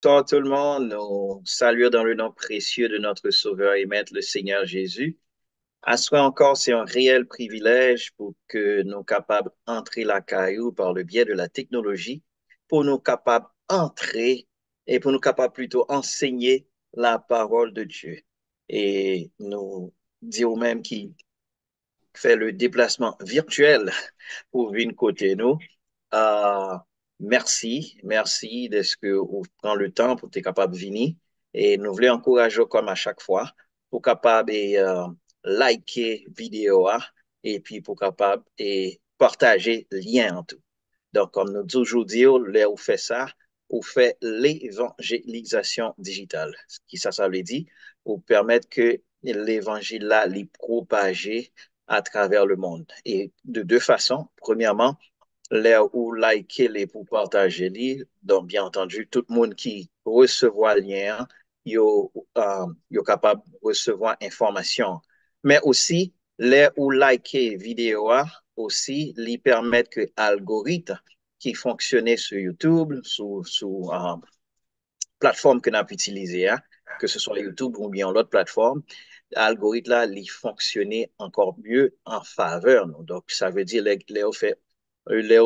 Bonsoir tout le monde. Nous saluons dans le nom précieux de notre Sauveur et Maître, le Seigneur Jésus. À ce encore, c'est un réel privilège pour que nous capables d'entrer la caillou par le biais de la technologie, pour nous capables d'entrer et pour nous capables plutôt enseigner la parole de Dieu. Et nous disons même qui fait le déplacement virtuel pour venir côté nous. Euh, merci de ce que vous prenez le temps pour être capable de venir. Et nous voulons encourager comme à chaque fois pour capable de liker vidéo et puis pour capable de partager lien en tout. Donc, comme nous toujours disons, là où fait ça, on fait l'évangélisation digitale. Ce qui ça veut dire, pour permettre que l'évangile là, les propager à travers le monde. Et de deux façons. Premièrement, là où liker les pour partager les, donc bien entendu, tout le monde qui recevoir le lien, yo capable de recevoir information. Mais aussi, là où liker vidéo, aussi, lui permettre que l'algorithme qui fonctionnait sur YouTube, sur plateforme que nous avons utilisée, hein, que ce soit YouTube ou bien l'autre plateforme, l'algorithme là, il fonctionnait encore mieux en faveur. Nous. Donc, ça veut dire les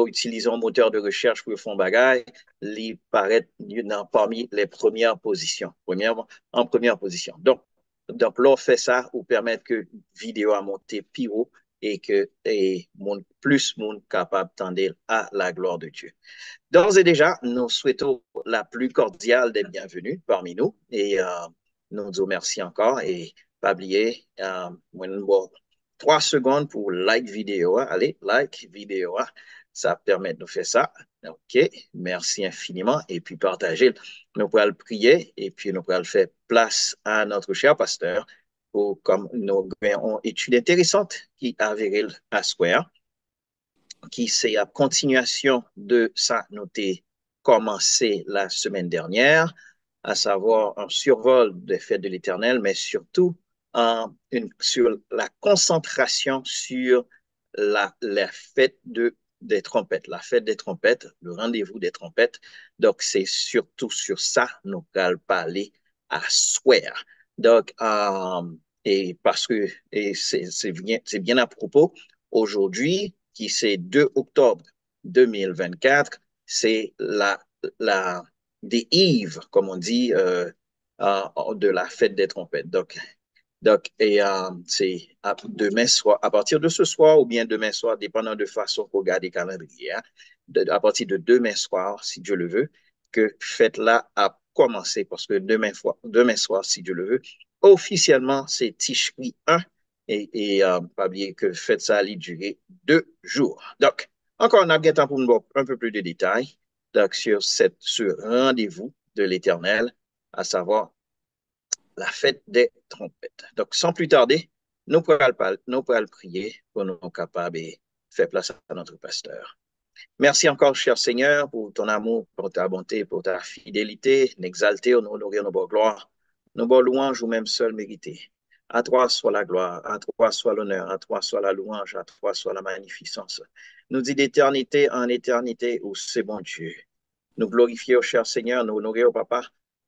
utilisant un moteur de recherche pour faire bagaille, il paraît parmi les premières positions, en première position. Donc là, on fait ça pour permettre que la vidéo a monté plus haut et que plus monde capable d'attendre à la gloire de Dieu. D'ores et déjà, nous souhaitons la plus cordiale des bienvenues parmi nous et nous disons merci encore et pas oublier, bon, 3 secondes pour like vidéo. Allez, like vidéo. Ça permet de nous faire ça. OK, merci infiniment et puis partager. Nous pourrons le prier et puis nous pourrons faire place à notre cher pasteur pour comme nous avons une étude intéressante qui a viré à Square qui c'est la continuation de ça noté commencé la semaine dernière, à savoir un survol des fêtes de l'Éternel, mais surtout sur la concentration sur la fête des trompettes, la fête des trompettes, le rendez-vous des trompettes. Donc, c'est surtout sur ça nous allons parler à soir. Donc, et parce que c'est bien à propos, aujourd'hui, qui c'est 2 octobre 2024, c'est la des Yves, comme on dit, de la fête des trompettes. Et c'est demain soir, à partir de ce soir ou bien demain soir, dépendant de façon qu'on regarde les calendriers, hein, à partir de demain soir, si Dieu le veut, que fête là a commencé parce que demain soir, si Dieu le veut, officiellement, c'est Tishri 1 et pas oublier que fête ça allait durer 2 jours. Donc, encore on a bien temps pour nous voir un peu plus de détails donc, sur ce rendez-vous de l'Éternel, à savoir la fête des trompettes. Donc, sans plus tarder, nous pourrons prier pour nous capables de faire place à notre pasteur. Merci encore, cher Seigneur, pour ton amour, pour ta bonté, pour ta fidélité, n'exalter, honorer nos bonnes gloires, nos bonnes louanges ou même seuls mérités. À toi soit la gloire, à toi soit l'honneur, à toi soit la louange, à toi soit la magnificence. Nous dit d'éternité en éternité, où c'est bon Dieu. Nous glorifions, cher Seigneur, nous honorons, Papa,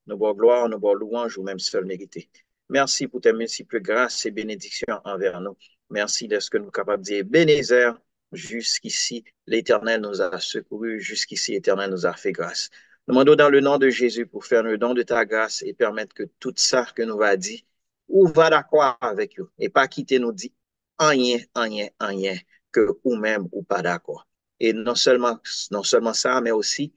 nos bonnes gloires, nos bonnes louanges ou même seuls mérités. Merci pour tes multiples grâces et bénédictions envers nous. Merci de ce que nous sommes capables de dire. Bénézer, jusqu'ici, l'Éternel nous a secourus. Jusqu'ici, l'Éternel nous a fait grâce. Nous demandons dans le nom de Jésus pour faire le don de ta grâce et permettre que tout ça que nous va dire, ou va d'accord avec vous et pas quitter nous dit rien, que ou même ou pas d'accord. Et non seulement ça, mais aussi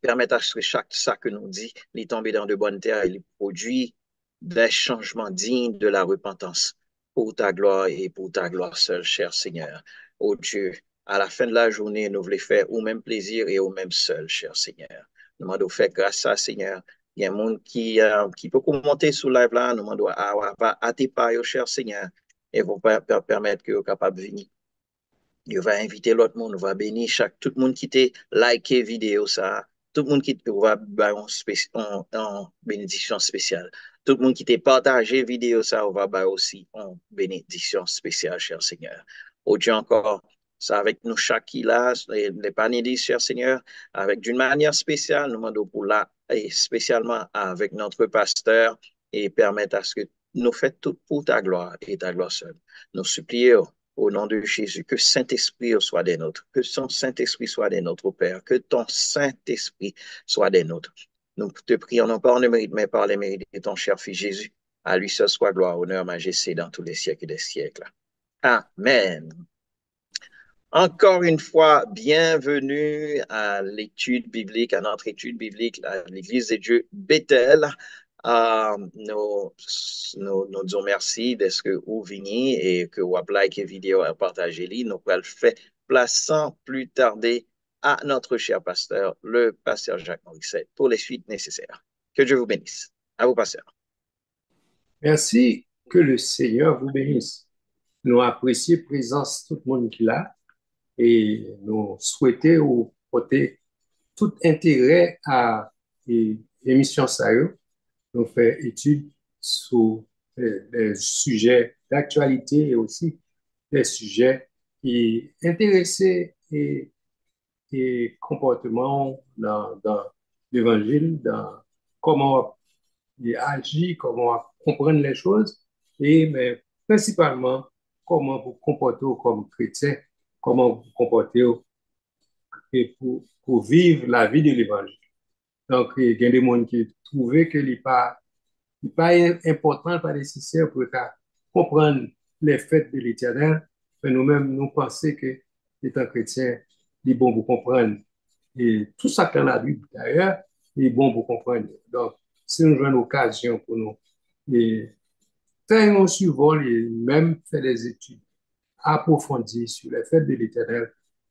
permettre à ce que chaque ça que nous dit, les tomber dans de bonnes terres et les produit des changements dignes de la repentance pour ta gloire et pour ta gloire seule, cher Seigneur. Oh Dieu, à la fin de la journée, nous voulons faire au même plaisir et au même seul, cher Seigneur. Nous demandons faire grâce à Seigneur. Il y a un monde qui peut commenter sur live là, nous demandons à tes pas, cher Seigneur, et vont permettre que vous capable de venir. Il va inviter l'autre monde, on va bénir tout le monde qui t'a liké vidéo ça, tout le monde qui va en bénédiction spéciale. Tout le monde qui t'a partagé vidéo ça, on va aussi en bénédiction spéciale, cher Seigneur. Au Dieu encore, ça avec nous chaque qui là, les panélistes, cher Seigneur, avec d'une manière spéciale, nous demandons pour la et spécialement avec notre pasteur, et permettre à ce que nous fassions tout pour ta gloire et ta gloire seule. Nous supplions au nom de Jésus que Saint-Esprit soit des nôtres, que son Saint-Esprit soit des nôtres, Père, que ton Saint-Esprit soit des nôtres. Nous te prions non pas en le mérite, mais par les mérites de ton cher Fils Jésus. À lui seul soit gloire, honneur, majesté dans tous les siècles des siècles. Amen. Encore une fois, bienvenue à l'étude biblique, à notre étude biblique à l'Église de Dieu Bethel. Nous disons merci de ce que vous venez et que vous avez liké la vidéo et partagé. Nous allons faire place sans plus tarder à notre cher pasteur, le pasteur Jacques Morissette, pour les suites nécessaires. Que Dieu vous bénisse. À vous, pasteur. Merci, que le Seigneur vous bénisse. Nous apprécions la présence de tout le monde qui est là et nous souhaitons vous porter tout intérêt à l'émission Sayo. Nous faisons études sur les sujets d'actualité et aussi des sujets qui intéressent et comportements dans l'évangile, dans comment il agit, comment comprendre les choses, mais principalement comment vous comportez comme chrétien, comment vous comportez pour vivre la vie de l'évangile. Donc, il y a des gens qui trouvent que ce n'est pas important, pas nécessaire pour comprendre les faits de l'éternel, mais nous-mêmes, nous pensons que, étant chrétien, il est bon pour comprendre. Et tout ça qu'on a vu d'ailleurs, il est bon pour comprendre. Donc, si nous avons une occasion pour nous et faire un survol et même faire des études approfondies sur les faits de l'éternel,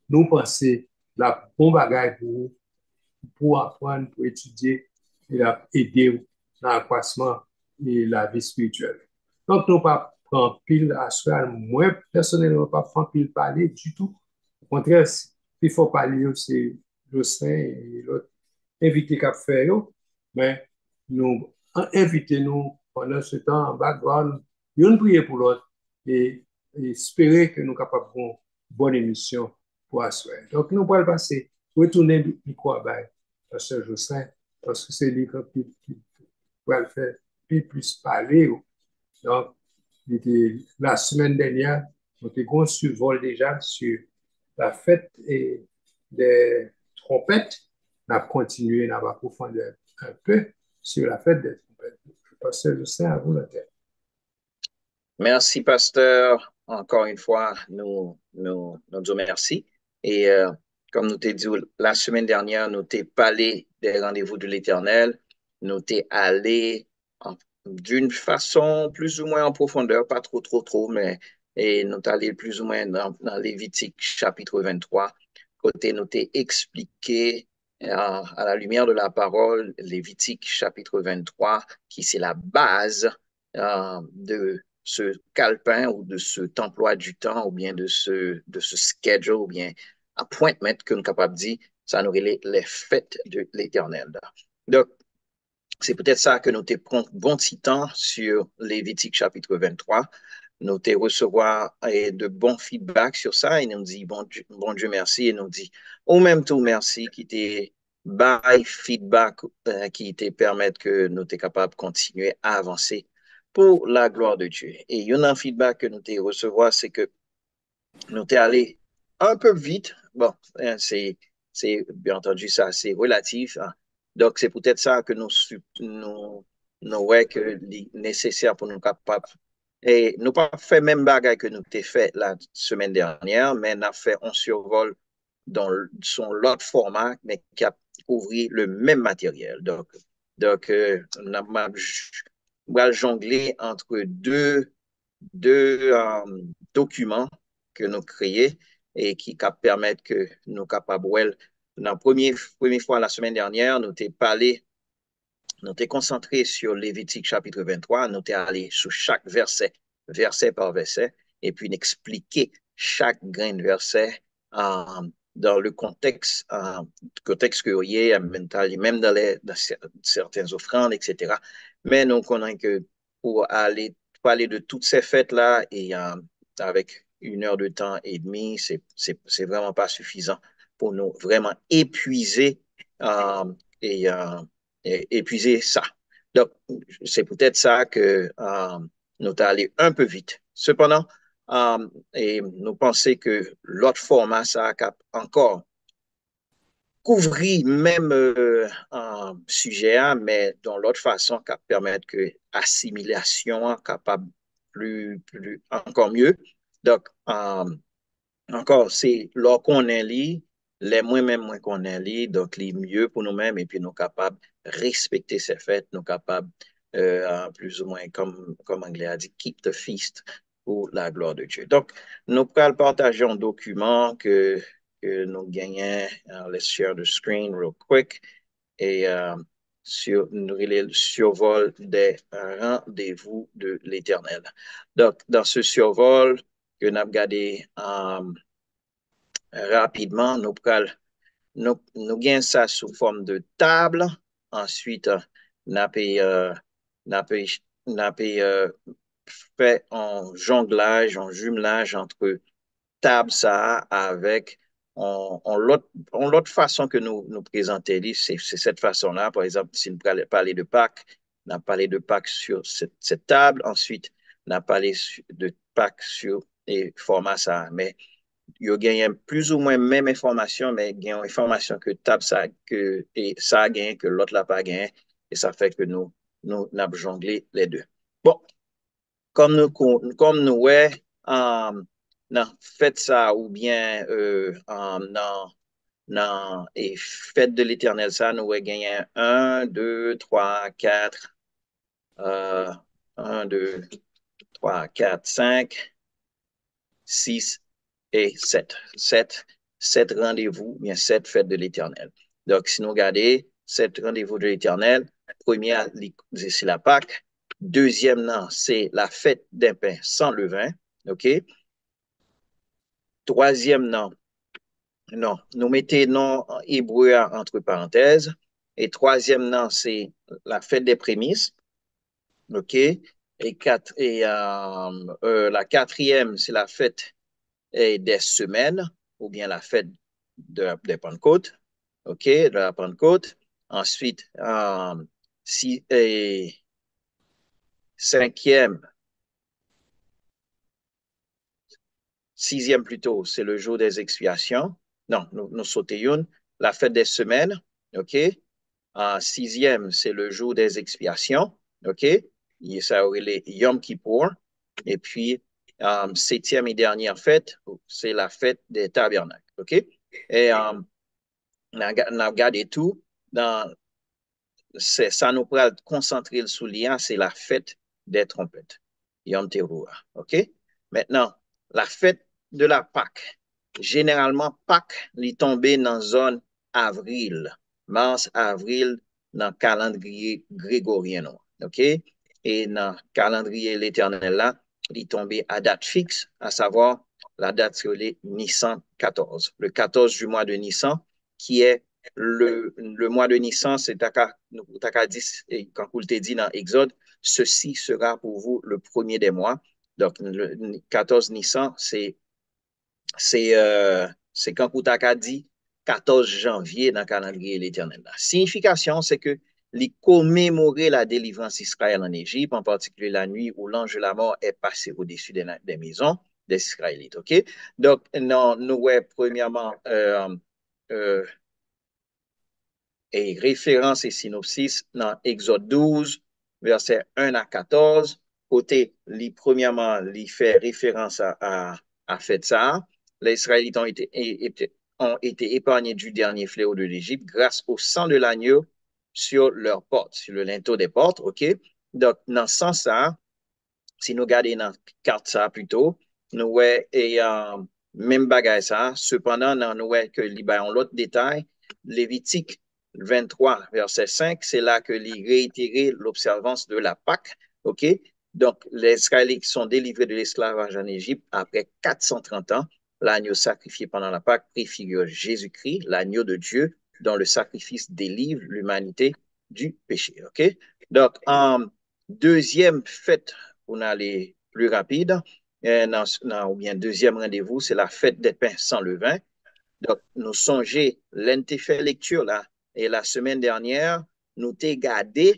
nous pensons la bonne bagaille pour apprendre, pour étudier et aider dans l'accroissement et la vie spirituelle. Donc, nous ne pas prendre pile à soi, moi, personnellement, pas prendre pile parler du tout. Au contraire, il faut parler, c'est le Saint et l'autre invité qu'à faire, mais nous invitez-nous pendant ce temps en background, nous prier pour l'autre et espérer que nous sommes capables de faire une bonne émission pour assurer. Donc, nous allons passer, retourner le micro à Pasteur Jossin, parce que c'est lui qui va le faire plus parler. Donc, la semaine dernière, nous avons un survol déjà sur la fête des trompettes. On a continué, on a approfondi un peu sur la fête des trompettes. Pasteur Jossin, à vous la tête. Merci, pasteur. Encore une fois, nous disons merci. Et comme nous t'ai dit la semaine dernière, nous t'ai parlé des rendez-vous de l'Éternel. Nous t'ai allé d'une façon plus ou moins en profondeur, pas trop, mais et nous t'ai allé plus ou moins dans Lévitique chapitre 23. Côté, nous t'ai expliqué à la lumière de la parole, Lévitique chapitre 23, qui c'est la base de ce calepin ou de cet emploi du temps ou bien de ce schedule ou bien appointment que nous sommes capables de dire, ça nous relève les fêtes de l'Éternel. Donc, c'est peut-être ça que nous te prenons bon petit temps sur Lévitique chapitre 23. Nous te recevoir de bons feedbacks sur ça et nous dit bon Dieu merci et nous dit au même tout merci qui t'est by feedback qui te permettent que nous t'es capable de continuer à avancer pour la gloire de Dieu. Et il y a un feedback que nous t'es recevoir, c'est que nous t'es allé un peu vite. Bon, c'est bien entendu ça, c'est relatif. Hein. Donc, c'est peut-être ça que nous ouais, que nécessaire pour nous capables. Et nous pas fait même bagaille que nous t'ai fait la semaine dernière, mais nous avons fait un survol dans son l'autre format, mais qui a couvert le même matériel. Donc on a jonglé entre deux documents que nous créons et qui permettent que nous capables, la première fois la semaine dernière, nous t'ai parlé, nous t'ai concentré sur Lévitique chapitre 23, nous t'ai allé sur chaque verset, verset par verset, et puis expliquer chaque grain de verset dans le contexte que vous avez, même dans certaines offrandes, etc. Mais nous connaissons que pour aller parler de toutes ces fêtes-là et avec 1 heure de temps et demi, c'est vraiment pas suffisant pour nous vraiment épuiser et épuiser ça. Donc, c'est peut-être ça que nous allons allé un peu vite. Cependant, et nous pensons que l'autre format, ça a encore couvrir même un sujet, mais dans l'autre façon, qui permettre que assimilation capable encore mieux. Donc, encore, c'est là qu'on est li, les moins même moins qu'on est li, donc les mieux pour nous-mêmes, et puis nous capables de respecter ces fêtes, nous capables, plus ou moins, comme anglais a dit, keep the feast pour la gloire de Dieu. Donc, nous pourrons partager un document que nous gagnons, let's share the screen real quick, et le survol des rendez-vous de l'Éternel. Donc, dans ce survol que nous avons regardé, rapidement, nous gagnons ça sous forme de table. Ensuite, nous avons fait un jonglage, un jumelage entre table ça avec l'autre façon que nous présentons, c'est cette façon-là. Par exemple, si nous parlons de Pâques, on a parlé de Pâques sur cette table. Ensuite, on a parlé de Pâques sur les formats ça. Mais il y a plus ou moins même information, mais il y a une information que table ça, et ça a gagné, que l'autre n'a pas gagné. Et ça fait que nous avons jonglé les deux. Bon, comme nous, ouais, non, faites ça ou bien non, non, et faites de l'éternel ça, nous ouais gagné 1, 2, 3, 4, 1, 2, 3, 4, 5, 6 et 7. 7 rendez-vous, bien 7 fêtes de l'éternel. Donc, si nous regardons 7 rendez-vous de l'éternel, première, c'est la Pâque. Deuxième, non, c'est la fête d'un pain sans levain. OK? Troisième, non. Non, nous mettons non hébreu entre parenthèses. Et troisième, non, c'est la fête des prémices. OK? La quatrième, c'est la fête des semaines ou bien la fête de Pentecôte. OK? De la Pentecôte. Ensuite, cinquième, sixième plutôt, c'est le jour des expiations. Non, nous sautons la fête des semaines. OK? Sixième, c'est le jour des expiations. OK? Ça aurait les Yom Kippour. Et puis, septième et dernière fête, c'est la fête des tabernacles. OK? Et on a regardé tout. Ça nous pourra concentrer sur l'IA, c'est la fête des trompettes. Yom Teruah. OK? Maintenant, la fête de la Pâque. Généralement, Pâques, est tombé dans la zone avril, mars, avril, dans le calendrier grégorien. OK? Et dans le calendrier l'éternel là, il est tombé à date fixe, à savoir la date sur les Nissan 14. Le 14 du mois de Nissan, qui est le mois de Nissan, c'est Taka dit, quand vous le dit dans Exode, ceci sera pour vous le premier des mois. Donc, le 14 Nissan, c'est quand Koutaka dit 14 janvier dans le calendrier l'éternel. La signification, c'est que les commémorer la délivrance d'Israël en Égypte, en particulier la nuit où l'ange de la mort est passé au-dessus des maisons des Israélites. OK? Donc, non, nous, ouais, premièrement, et référence et synopsis dans Exode 12, versets 1 à 14. Côté, premièrement, il fait référence à fait ça. Les Israélites ont été épargnés du dernier fléau de l'Égypte grâce au sang de l'agneau sur leurs portes, sur le linteau des portes. OK? Donc, dans ce sens-là, si nous regardons dans la carte ça plutôt, nous voyons, et même bagaille ça, cependant, nous voyons que l'autre détail, Lévitique 23, verset 5, c'est là que l'il réitéré l'observance de la Pâque. OK? Donc, les Israélites sont délivrés de l'esclavage en Égypte après 430 ans. L'agneau sacrifié pendant la Pâque préfigure Jésus-Christ, l'agneau de Dieu, dont le sacrifice délivre l'humanité du péché. OK? Donc, deuxième fête, on a les plus rapides, ou bien deuxième rendez-vous, c'est la fête des pains sans levain. Donc, nous songez, l'NT fait lecture là, et la semaine dernière, nous t'ai gardé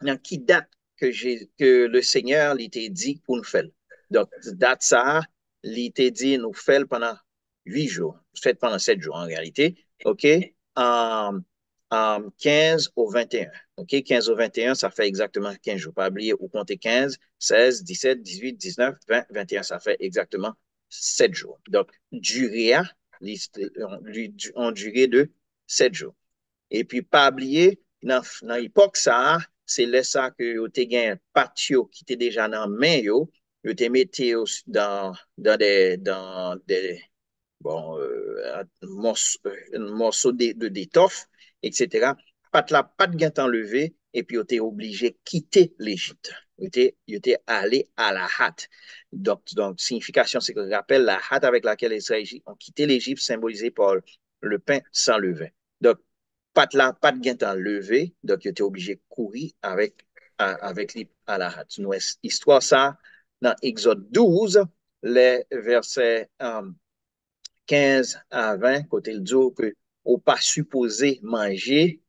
dans qui date que le Seigneur l'était dit pour nous faire. Donc, date ça, l'était dit nous faire pendant 8 jours, fait pendant 7 jours en réalité, OK? Um, 15 au 21. OK? 15 au 21, ça fait exactement 15 jours. Pas oublier, vous comptez 15, 16, 17, 18, 19, 20, 21, ça fait exactement 7 jours. Donc, durée, on durée de 7 jours. Et puis, pas oublier, dans l'époque, ça, c'est là ça que vous avez un patio qui était déjà dans la main, vous avez mis dans des bon, un morceau d'étoffe, etc. Pas de gant enlevé, et puis vous êtes obligé de quitter l'Égypte. Vous êtes allé à la hâte. Donc, signification, c'est que je rappelle la hâte avec laquelle les Israéliens ont quitté l'Égypte, symbolisée par le pain sans levain. Donc, pas de gain enlevé, donc tu étais obligé de courir avec lui à la hâte. Nous, histoire ça, dans Exode 12, les versets 15 à 20, côté le dit que on pas supposé manger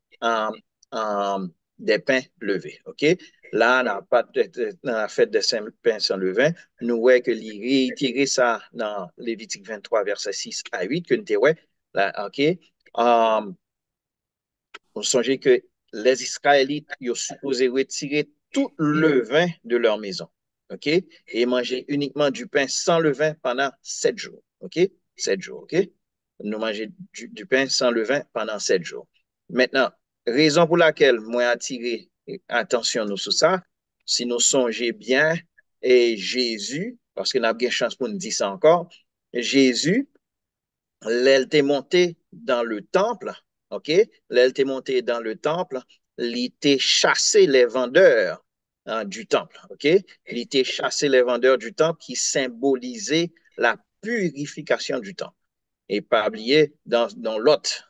des pains levés. OK? Là, dans la fête des pains sans levain, nous voyons que il réitéré ça dans Lévitique 23, verset 6 à 8, que nous ouais, là, OK? On songeait que les Israélites ils ont supposé retirer tout le vin de leur maison. OK? Et manger uniquement du pain sans levain pendant 7 jours. OK? 7 jours. OK? Nous manger du pain sans levain pendant 7 jours. Maintenant, raison pour laquelle moi attiré attention nous sur ça, si nous songeons bien, et Jésus, parce que nous avons bien chance pour nous dire ça encore, Jésus, elle était montée dans le temple, OK? Elle était montée dans le temple, il était chassé les vendeurs du temple, OK? Il était chassé les vendeurs du temple qui symbolisaient la purification du temple. Et pas oublier, dans l'autre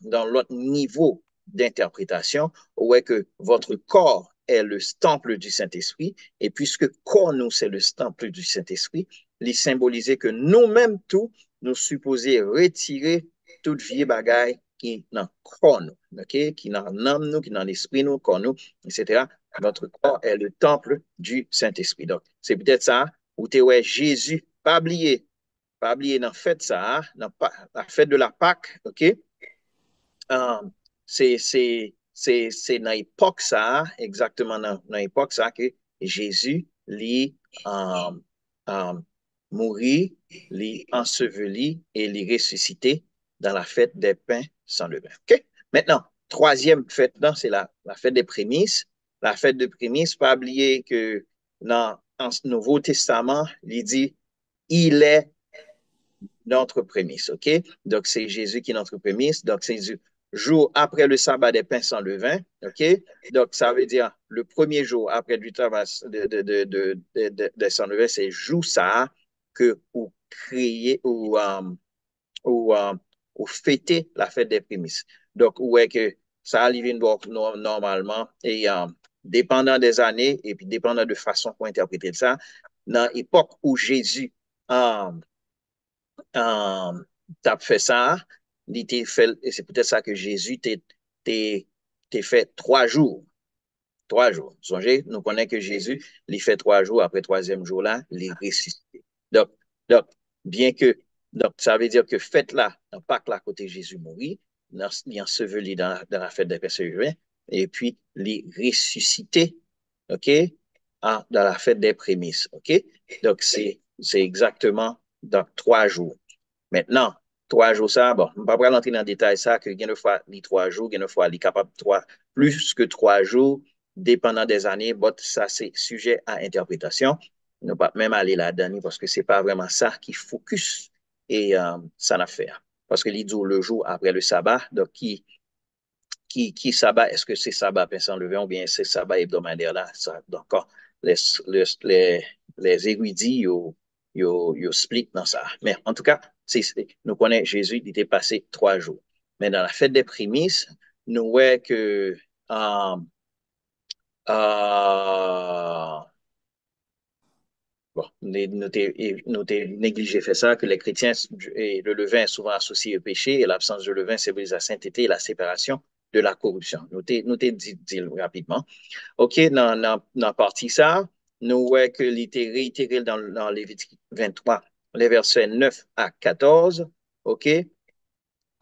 niveau d'interprétation, où est que votre corps est le temple du Saint-Esprit, et puisque corps nous, c'est le temple du Saint-Esprit, il symbolisait que nous-mêmes, tout, nous supposons retirer toute vieille bagaille qui dans corps nous, okay? Qui dans l'âme nous, qui dans l'esprit nous, corps nous, etc. Notre corps est le temple du Saint-Esprit. Donc, c'est peut-être ça, où tu es Jésus, pas oublier dans la fête ça, dans la fête de la Pâque, OK? C'est dans l'époque ça, exactement dans l'époque ça, que Jésus lui mourit, lui enseveli et lui ressuscité dans la fête des pains sans levain. OK? Maintenant, troisième fête, c'est la fête des prémices. La fête des prémices, pas oublier que dans le Nouveau Testament, il dit, il est notre prémisse, OK? Donc, c'est Jésus qui est notre prémisse. Donc, c'est jour après le sabbat des pains sans levain, OK? Donc, ça veut dire le premier jour après du travail de sans levain, c'est jour ça que vous créez ou fêter la fête des prémices. Donc, où est que ça arrive normalement et dépendant des années et puis dépendant de façon qu'on interprète ça, dans l'époque où Jésus t'as fait ça, et c'est peut-être ça que Jésus t'a fait 3 jours. 3 jours. Songez, nous connaissons que Jésus, il fait 3 jours, après le troisième jour là, il est ressuscité. Donc, donc, bien que, donc, ça veut dire que fête là, dans Pâques là, côté Jésus mourit, il est enseveli dans la fête des Pesseurs, et puis il est ressuscité, OK, dans la fête des prémices, OK? Donc, c'est exactement dans 3 jours. Maintenant, 3 jours, ça, bon, je ne vais pas rentrer dans le détail, ça, que il fois, les 3 jours, il fois, il est capable de plus que 3 jours, dépendant des années, but, ça, c'est sujet à interprétation. Ne pas même aller là-dedans, parce que ce n'est pas vraiment ça qui focus et ça n'a fait. Parce que l'idée le jour après le sabbat, donc qui sabbat, est-ce que c'est sabbat pensant levé ou bien c'est sabbat hebdomadaire là? Ça, donc, les, les érudits, ils split dans ça. Mais en tout cas, nous connaissons Jésus, il était passé 3 jours. Mais dans la fête des prémices, nous voyons que bon, nous avons négligé fait ça, que les chrétiens, et le levain est souvent associé au péché, et l'absence de levain symbolise la sainteté et la séparation de la corruption. Nous te dit rapidement. OK, dans la partie ça, nous voyons que l'ité réitéré dans Lévitique 23, les versets 9 à 14. OK,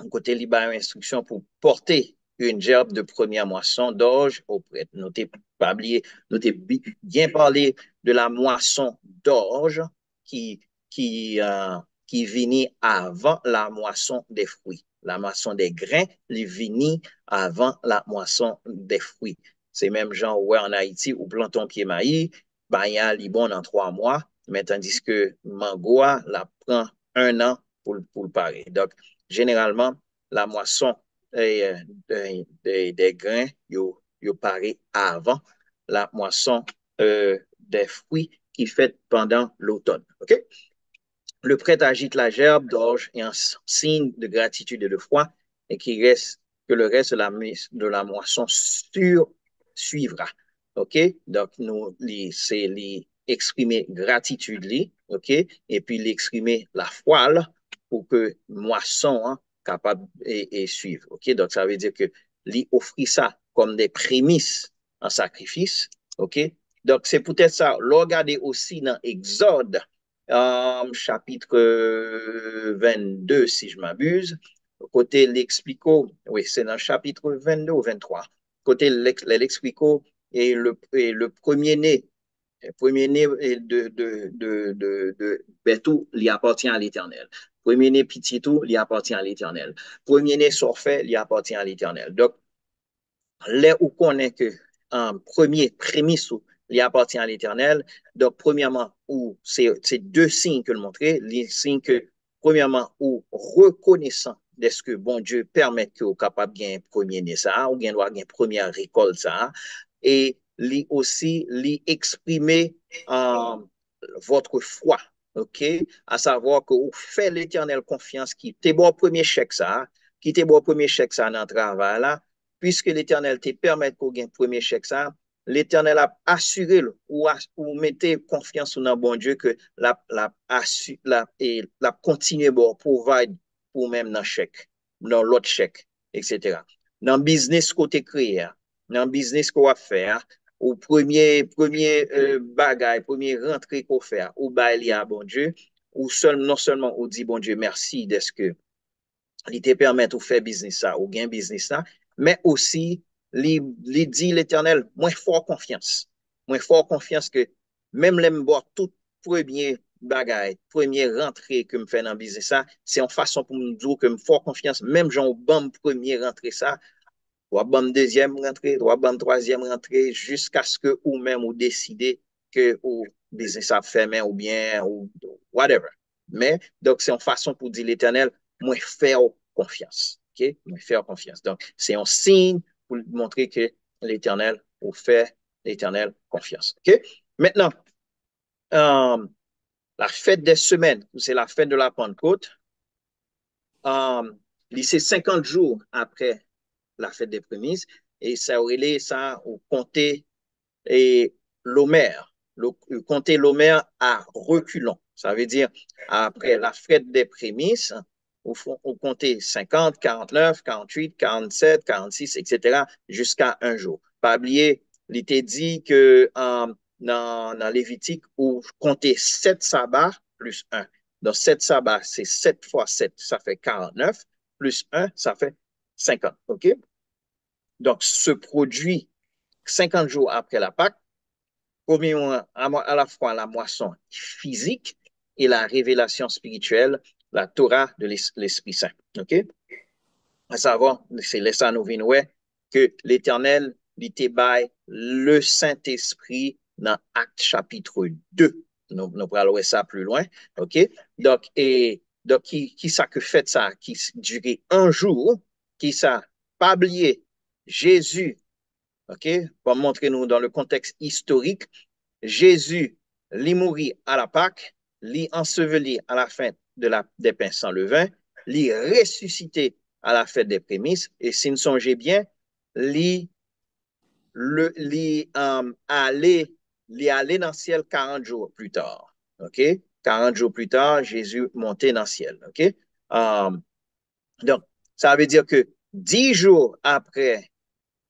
côté libre instruction pour porter une gerbe de première moisson d'orge au prêtre. Nous pas oublié, nous bien parlé de la moisson d'orge qui, qui venait avant la moisson des fruits. La moisson des grains, les venait avant la moisson des fruits. C'est même genre, ouais, en Haïti, où plantons pied maïs, ben, il y a bon en 3 mois, mais tandis que mangoa, la prend 1 an pour le parer. Donc, généralement, la moisson des grains, yo paraît avant la moisson des fruits qui fait pendant l'automne. OK? Le prêtre agite la gerbe d'orge et en signe de gratitude et de foi, et que le reste de la moisson suivra. OK? Donc, c'est exprimer gratitude, OK? Et puis l'exprimer la foi là, pour que moisson hein, capable et suivre. OK? Donc, ça veut dire que lui offrir ça comme des prémices en sacrifice. OK? Donc, c'est peut-être ça. Regardez aussi dans Exode chapitre 22, si je m'abuse. Côté l'explico, oui, c'est dans le chapitre 22 ou 23. Côté l'explico et le premier-né de Betou, il appartient à l'Éternel. Premier-né Petitou, il appartient à l'Éternel. Premier-né Sorfait, il appartient à l'Éternel. Donc, là où on est que premier prémisse il appartient à l'Éternel. Donc, premièrement, c'est 2 signes que le montrer. Les signes que, premièrement, ou reconnaissant de ce que bon Dieu permet que vous capable de gagner premier né ça, ou bien doit gagner première récolte ça, et aussi exprimer votre foi, ok, à savoir que vous faites l'Éternel confiance qui t'est bon premier chèque ça, qui t'est bon premier chèque ça dans le travail là, puisque l'Éternel te permet qu'on gagne premier chèque ça, l'Éternel a assuré ou mettez confiance dans bon Dieu que la continue bon provide pour même dans chèque, dans l'autre chèque, etc. Dans le business côté créé, dans le business qu'on va faire, au premier bagage, premier rentrée qu'on fait, ou bah il y a bon Dieu, ou non seulement on dit bon Dieu merci de ce que il te permet de faire business ça, ou gain business ça, mais aussi, il dit l'Éternel, moins fort confiance que même les boire tout premier bagage, première rentrée que me fait dans business ça, c'est en façon pour me dire que me fort confiance, même j'en bam premier rentrée ça, ou bam deuxième rentrée, ou bam troisième rentrée, jusqu'à ce que ou même ou décider que ou business ça fermé ou bien, ou whatever. Mais, donc, c'est en façon pour dire l'Éternel, moi, faire confiance. OK? Moi, faire confiance. Donc, c'est un signe pour montrer que l'Éternel, ou fait l'Éternel confiance. OK? Maintenant, la fête des semaines, c'est la fête de la Pentecôte. C'est 50 jours après la fête des prémices, et ça aurait ça au comté et l'Homère. Le comté l'Homère à reculons. Ça veut dire, après la fête des prémices, au compter 50, 49, 48, 47, 46, etc., jusqu'à un jour. Pas oublier, il était dit que dans Lévitique, où compter 7 sabbats plus 1. Donc, 7 sabbats, c'est 7 fois 7, ça fait 49, plus 1, ça fait 50. OK? Donc, ce produit 50 jours après la Pâque, à la fois la moisson physique et la révélation spirituelle, la Torah de l'Esprit Saint. OK? À savoir, c'est laissé à nous venir que l'Éternel lui bail le Saint-Esprit dans Acte chapitre 2. Nous parlons ça plus loin. OK? Donc, qui ça que fait ça? Qui durait un jour? Qui ça? Pas oublier Jésus. OK? Pour montrer nous dans le contexte historique, Jésus l'y mourit à la Pâque, l'y enseveli à la fin des pains sans levain, l'y ressuscité à la fête des prémices, et si nous songez bien, l'y allé dans le ciel 40 jours plus tard. OK? 40 jours plus tard, Jésus montait dans le ciel. OK? Donc, ça veut dire que 10 jours après,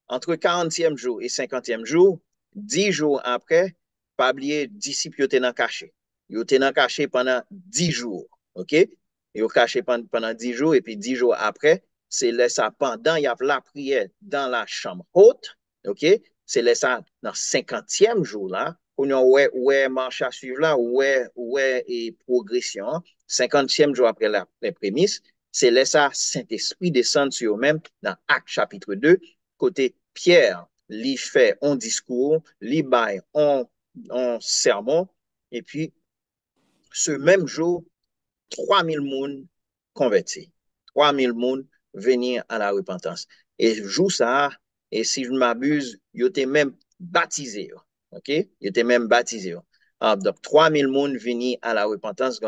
entre 40e jour et 50e jour, 10 jours après, pas oublier, disciples étaient dans caché. Ils étaient dans caché pendant 10 jours. OK? Ils ont caché pendant 10 jours et puis 10 jours après, c'est là ça pendant, il y a la prière dans la chambre haute. OK? C'est là ça dans 50e jour là. On a ouais marche à suivre là, ouais et progression. 50e jour après les prémices, c'est là ça Saint-Esprit descend sur eux-mêmes dans Acte chapitre 2, côté Pierre, lui fait un discours, lui baille un sermon, et puis ce même jour, 3000 personnes convertis. 3000 personnes venir à la repentance. Et jour ça, et si je ne m'abuse, ils étaient même baptisés. OK? Ils étaient même baptisés. Donc, 3000 personnes venir à la repentance.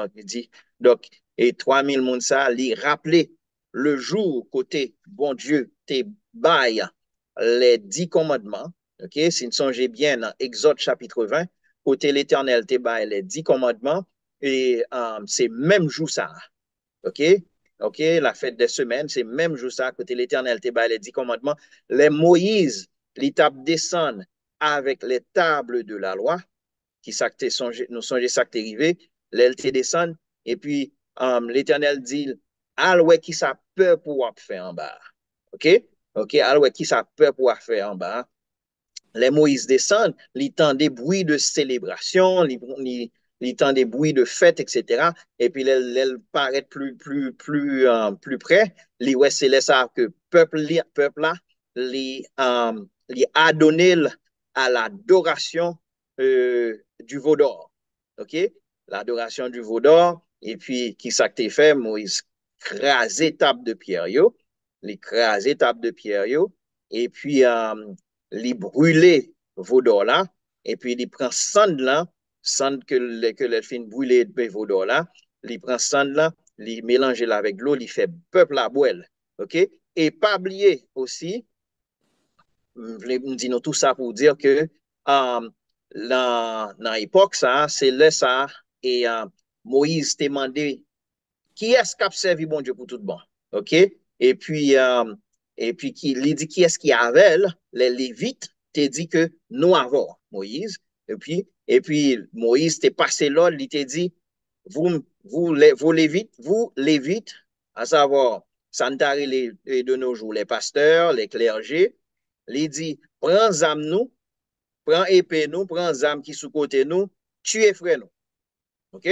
Donc, et 3000 personnes ça, lui rappeler le jour côté bon Dieu, t'es bail les 10 commandements. OK? Si vous songez bien dans Exode chapitre 20, côté l'Éternel, t'es bail les 10 commandements. Et c'est même jour ça. OK? OK? La fête des semaines, c'est même jour ça, côté l'Éternel, te les 10 commandements. Les Moïse, l'étape descendent avec les tables de la loi, qui nous songe ça qui est arrivé, l'LT descend, et puis l'Éternel dit, ouais, qui ça peut pouvoir faire en bas. OK? OK? Ouais, qui ça peut pouvoir faire en bas. Les Moïse descendent, ils entendent des bruits de célébration, ils entendent des bruits de fête, etc. Et puis, ils paraissent plus près. Ouais, c'est là ça que peuple là, les a donné à l'adoration du veau d'or. OK? L'adoration du veau d'or. Et puis, qui ça que fait? Moïse crasé table de pierre, yo. Les crasé table de pierre, yo. Et puis, li brûler vaudor là, et puis il prend cendre là, cendre que le fin brûler vaudor là, il prend cendre là, il mélange là avec l'eau, il fait peuple à boire. OK? Et pas oublier aussi, je dis nous tout ça pour dire que dans l'époque, ça, c'est là ça, et Moïse t'a demandé qui est-ce qui a servi bon Dieu pour tout bon. OK? Et puis il dit qui est-ce qui avait les Lévites, t'a dit que nous avons Moïse. Et puis Moïse t'est passé là, il t'a dit vous Lévites, à savoir, Santari de nos jours, les pasteurs, les clergés, il dit prends âme nous, prends épée nous, prends âme qui sous côté nous, tuez frère nous. OK?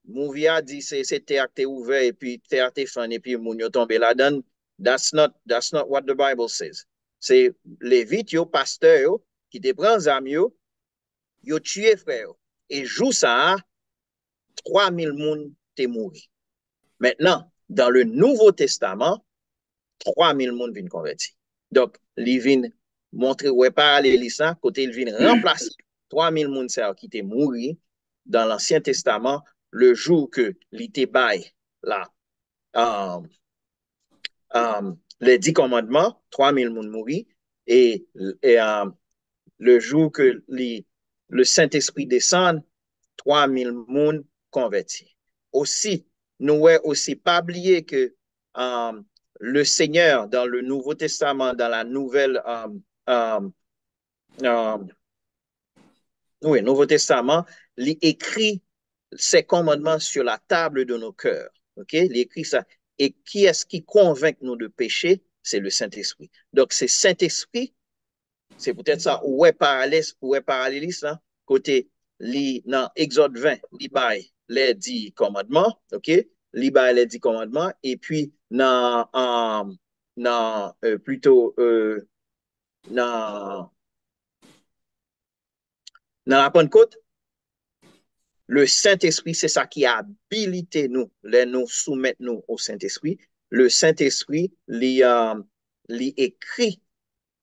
Mouvia dit c'est terre qui ouvert et puis terre qui fan et puis moun yo tombe là-dedans. That's not what the Bible says. C'est Lévite yo pasteur yo qui te prend zam yo tué frère. Et jou ça 3000 moun te mouri. Maintenant, dans le Nouveau Testament, 3000 moun vinn converti. Donc, li vinn montrer ouais parallèle ça côté il vinn remplacer 3000 moun ça qui te mouri dans l'Ancien Testament le jour que l'été bail là les 10 commandements 3000 moun mouri et le jour que le Saint-Esprit descend 3000 moun convertis. Aussi nous avons aussi pas oublié que le Seigneur dans le Nouveau Testament dans la nouvelle oui, Nouveau Testament, il écrit ces commandements sur la table de nos cœurs. OK? Il écrit ça. Et qui est-ce qui convainc nous de pécher? C'est le Saint-Esprit. Donc, c'est Saint-Esprit, c'est peut-être ça, où est parallélisme, hein? Côté, dans Exode 20, il baille les 10 commandements, OK? Il baille les 10 commandements, et puis, plutôt, dans la Pentecôte, le Saint-Esprit, c'est ça qui a habilité nous, nous soumettre nous au Saint-Esprit. Le Saint-Esprit, lui écrit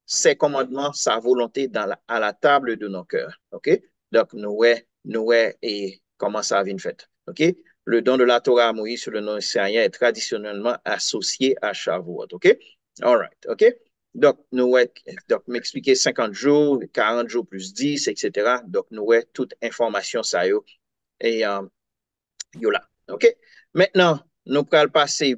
ses commandements, sa volonté à la table de nos cœurs. OK? Donc, nous, et comment ça vient fait. OK? Le don de la Torah à Moïse sur le nom syrien est traditionnellement associé à Shavuot. OK? All right. OK? Donc, donc, m'expliquer 50 jours, 40 jours plus 10, etc. Donc, nous, toute information, ça y est, et yo là. OK? Maintenant, nous allons passer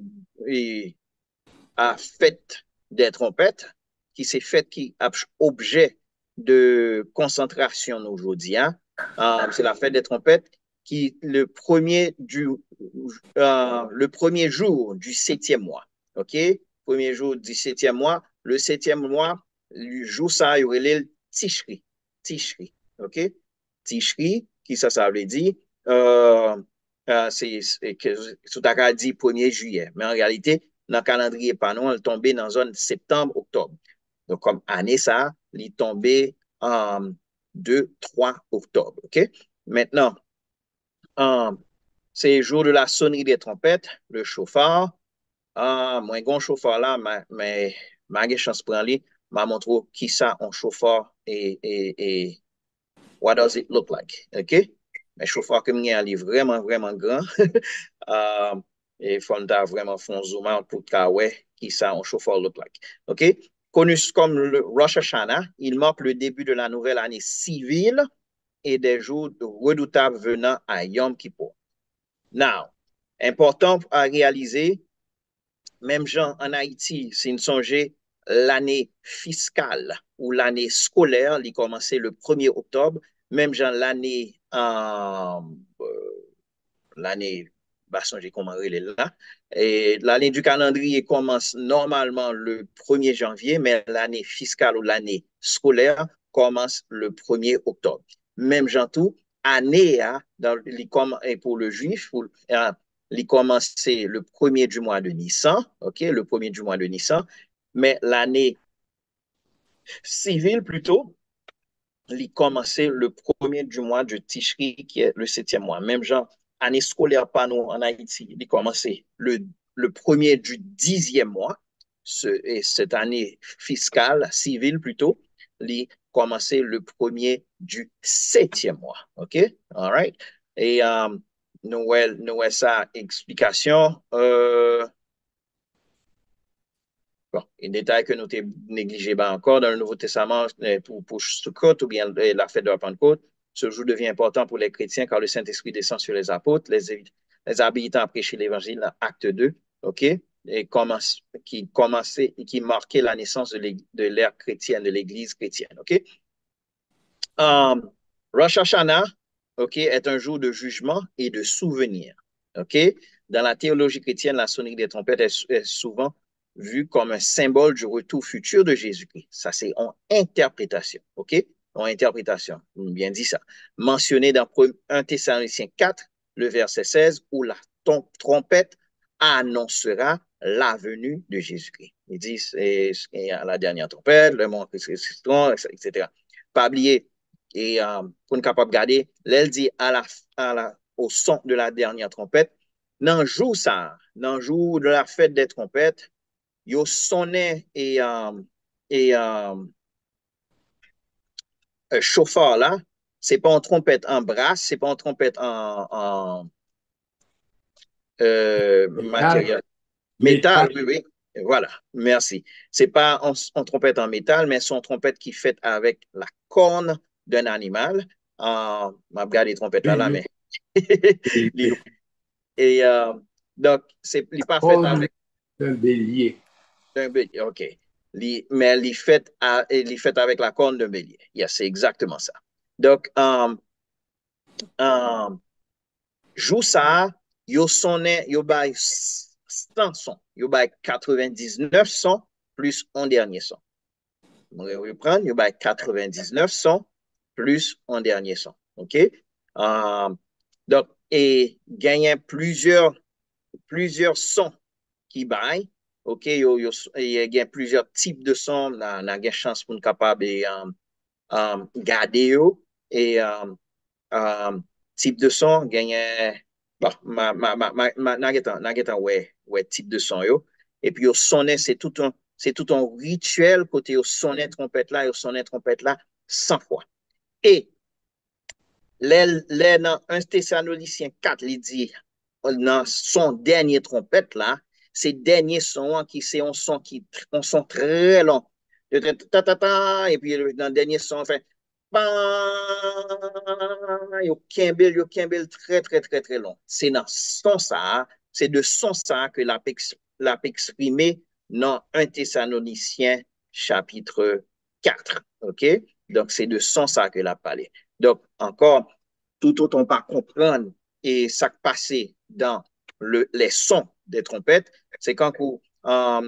à fête des trompettes, qui c'est fête qui a objet de concentration aujourd'hui. Hein? C'est la fête des trompettes qui le premier jour du septième mois. OK? Premier jour du septième mois. Le septième mois, le jour ça, il y aurait le Tishri. Tishri. OK? Tishri, qui ça veut dire? Euh, c'est que sous ta dit 1er juillet. Mais en réalité, dans le calendrier panon, elle tombait dans zone septembre-octobre. Donc, comme année, ça, il est tombé en 2-3 octobre. OK? Maintenant, c'est le jour de la sonnerie des trompettes, le chauffard. Moi, un chauffard là, mais ma chance pour aller, m'a montré qui ça, un chauffard et what does it look like? OK? Mais chauffard que j'ai est vraiment, vraiment grand. uh, et faut vraiment faire un zoom out pour qui ça, un chauffard look like. OK? Connu comme le Rosh Hashanah, il marque le début de la nouvelle année civile et des jours redoutables venant à Yom Kippur. Now, important à réaliser, même gens en Haïti, si nous songeons l'année fiscale ou l'année scolaire, il commençait le 1er octobre, même gens l'année, bah, songez comment elle est là, et l'année du calendrier commence normalement le 1er janvier, mais l'année fiscale ou l'année scolaire commence le 1er octobre. Même gens tout, année, pour le juif, il commence le 1er du mois de Nissan, OK, le 1er du mois de Nissan, mais l'année civile plutôt, il commence le 1er du mois de Tishri, qui est le 7e mois. Même genre, année scolaire pas nous en Haïti, il commence le 1er du 10e mois, et cette année fiscale, civile plutôt, il commence le 1er du 7e mois. OK? All right? Et nous avons sa explication. Bon, un détail que nous avons négligé encore dans le Nouveau Testament pour Sukkot ou bien la fête de la Pentecôte, ce jour devient important pour les chrétiens car le Saint-Esprit descend sur les apôtres, les habilitant à prêcher l'Évangile dans Acte 2, OK? Et qui marquait la naissance de l'ère chrétienne, de l'Église chrétienne, OK? Rosh Hashanah, OK, est un jour de jugement et de souvenir, OK? Dans la théologie chrétienne, la sonnerie des trompettes est souvent vue comme un symbole du retour futur de Jésus-Christ. Ça, c'est en interprétation, OK? En interprétation, bien dit ça. Mentionné dans 1 Thessaloniciens 4, le verset 16, où la trompette annoncera la venue de Jésus-Christ. Il dit, c'est la dernière trompette, le monde Christ, etc. Pas oublier, et pour nous capable de garder, l'elle dit au son de la dernière trompette, dans le jour ça, dans le jour de la fête des trompettes, yo sonné et chauffeur là, c'est pas une trompette en brasse, c'est pas une trompette en Métal, matériel. métal, Métal, oui, oui. Voilà, merci. C'est pas en trompette en métal, mais c'est une trompette qui est faite avec la corne d'un animal. M'a regardé les trompettes là, bélier, mais et donc c'est pas fait corne avec d'un bélier. un bélier, ok. Mais elle est faite avec la corne d'un bélier. Yes, c'est exactement ça. Donc, um, jou ça, yo sonné, yo bay 100 sons, yo bay 99 sons plus un dernier son. On va reprendre, yo bay 99 sons plus un dernier son. OK? Donc, et gagner plusieurs sons qui baillent. OK, il y a plusieurs types de sons. On a chance pour nous capable de garder et type de son, gagne bon, ouais, type de son yo. Et puis au sonnet, c'est tout un rituel côté au sonnet trompette là, au sonnet trompette là 100 fois. Et les dans 1 Thessaloniciens 4, il dit dans son dernier trompette là, ces derniers sons qui c'est un son qui un son très long. Et puis dans le dernier son, enfin, yo kembel très, très, très, très long. C'est dans son ça, c'est de son ça que l'a exprimer dans 1 Thessaloniciens chapitre 4. OK? Donc, c'est de son ça que l'a parlé. Donc, encore, tout autant pas comprendre et ça qui passait dans les sons des trompettes, c'est quand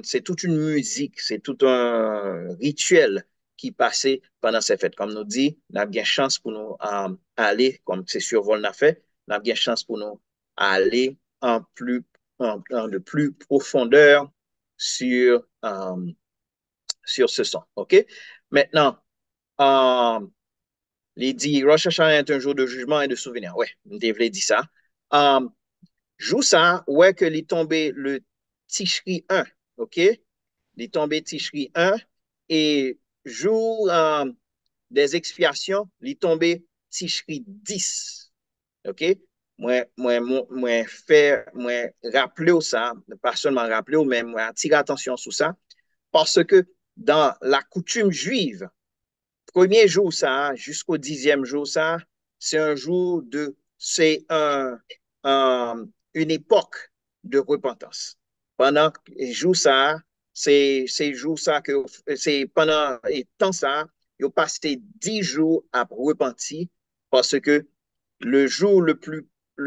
c'est toute une musique, c'est tout un rituel qui passait pendant ces fêtes. Comme nous dit, on a bien chance pour nous aller, comme c'est survol n'a fait, on a bien chance pour nous aller de plus profondeur sur, sur ce son. OK? Maintenant, il dit Rosh Hashanah est un jour de jugement et de souvenir. Ouais, je devais dire ça. Joue ça, ouais, que il tombé le Tishri 1. OK? Il tombé Tishri 1 et jour des expiations, il tombé Tishri 10. OK? Moi, rappeler ça, pas seulement rappeler, mais moi, attirer attention sur ça, parce que dans la coutume juive, premier jour ça, jusqu'au 10e jour ça, c'est un jour c'est une époque de repentance. Pendant les jours ça, c'est jour ça que, c'est pendant et temps ça, ils ont passé 10 jours à repentir parce que le jour le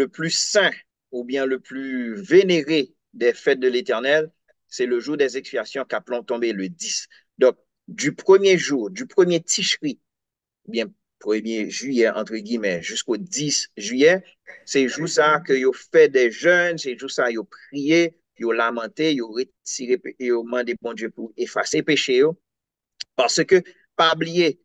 plus saint ou bien le plus vénéré des fêtes de l'Éternel, c'est le jour des expiations qu'appelons tombé le 10. Donc, du premier jour, du premier Tishri, bien 1er juillet, entre guillemets, jusqu'au 10 juillet, c'est jour ça que vous fait des jeûnes, c'est jour ça que vous prié, vous lamenté, vous retiré, vous demandé bon Dieu pour effacer péché. Parce que, pas oublier,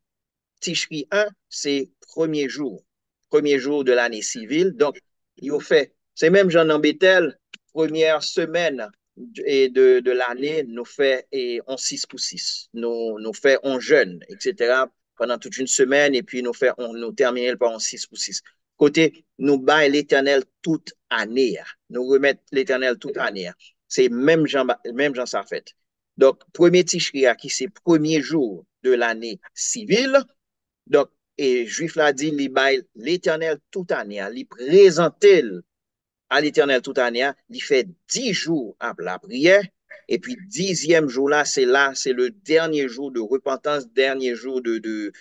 Tishri 1, c'est premier jour de l'année civile. Donc, il fait, c'est même Jean Bethel, première semaine de l'année, nous fait en 6 pour 6. Nous fait en jeûne, etc. pendant toute une semaine et puis nous terminons par en 6 pour 6. Côté, nous baillons l'Éternel toute année. Nous remettons l'Éternel toute année. C'est même Jean ça fait. Donc, premier Tishri, qui c'est premier jour de l'année civile, donc, et Juif l'a dit, l'Éternel toute année, il présente à l'Éternel toute année, il fait 10 jours après la prière, et puis 10e jour là, c'est le dernier jour de repentance, dernier jour le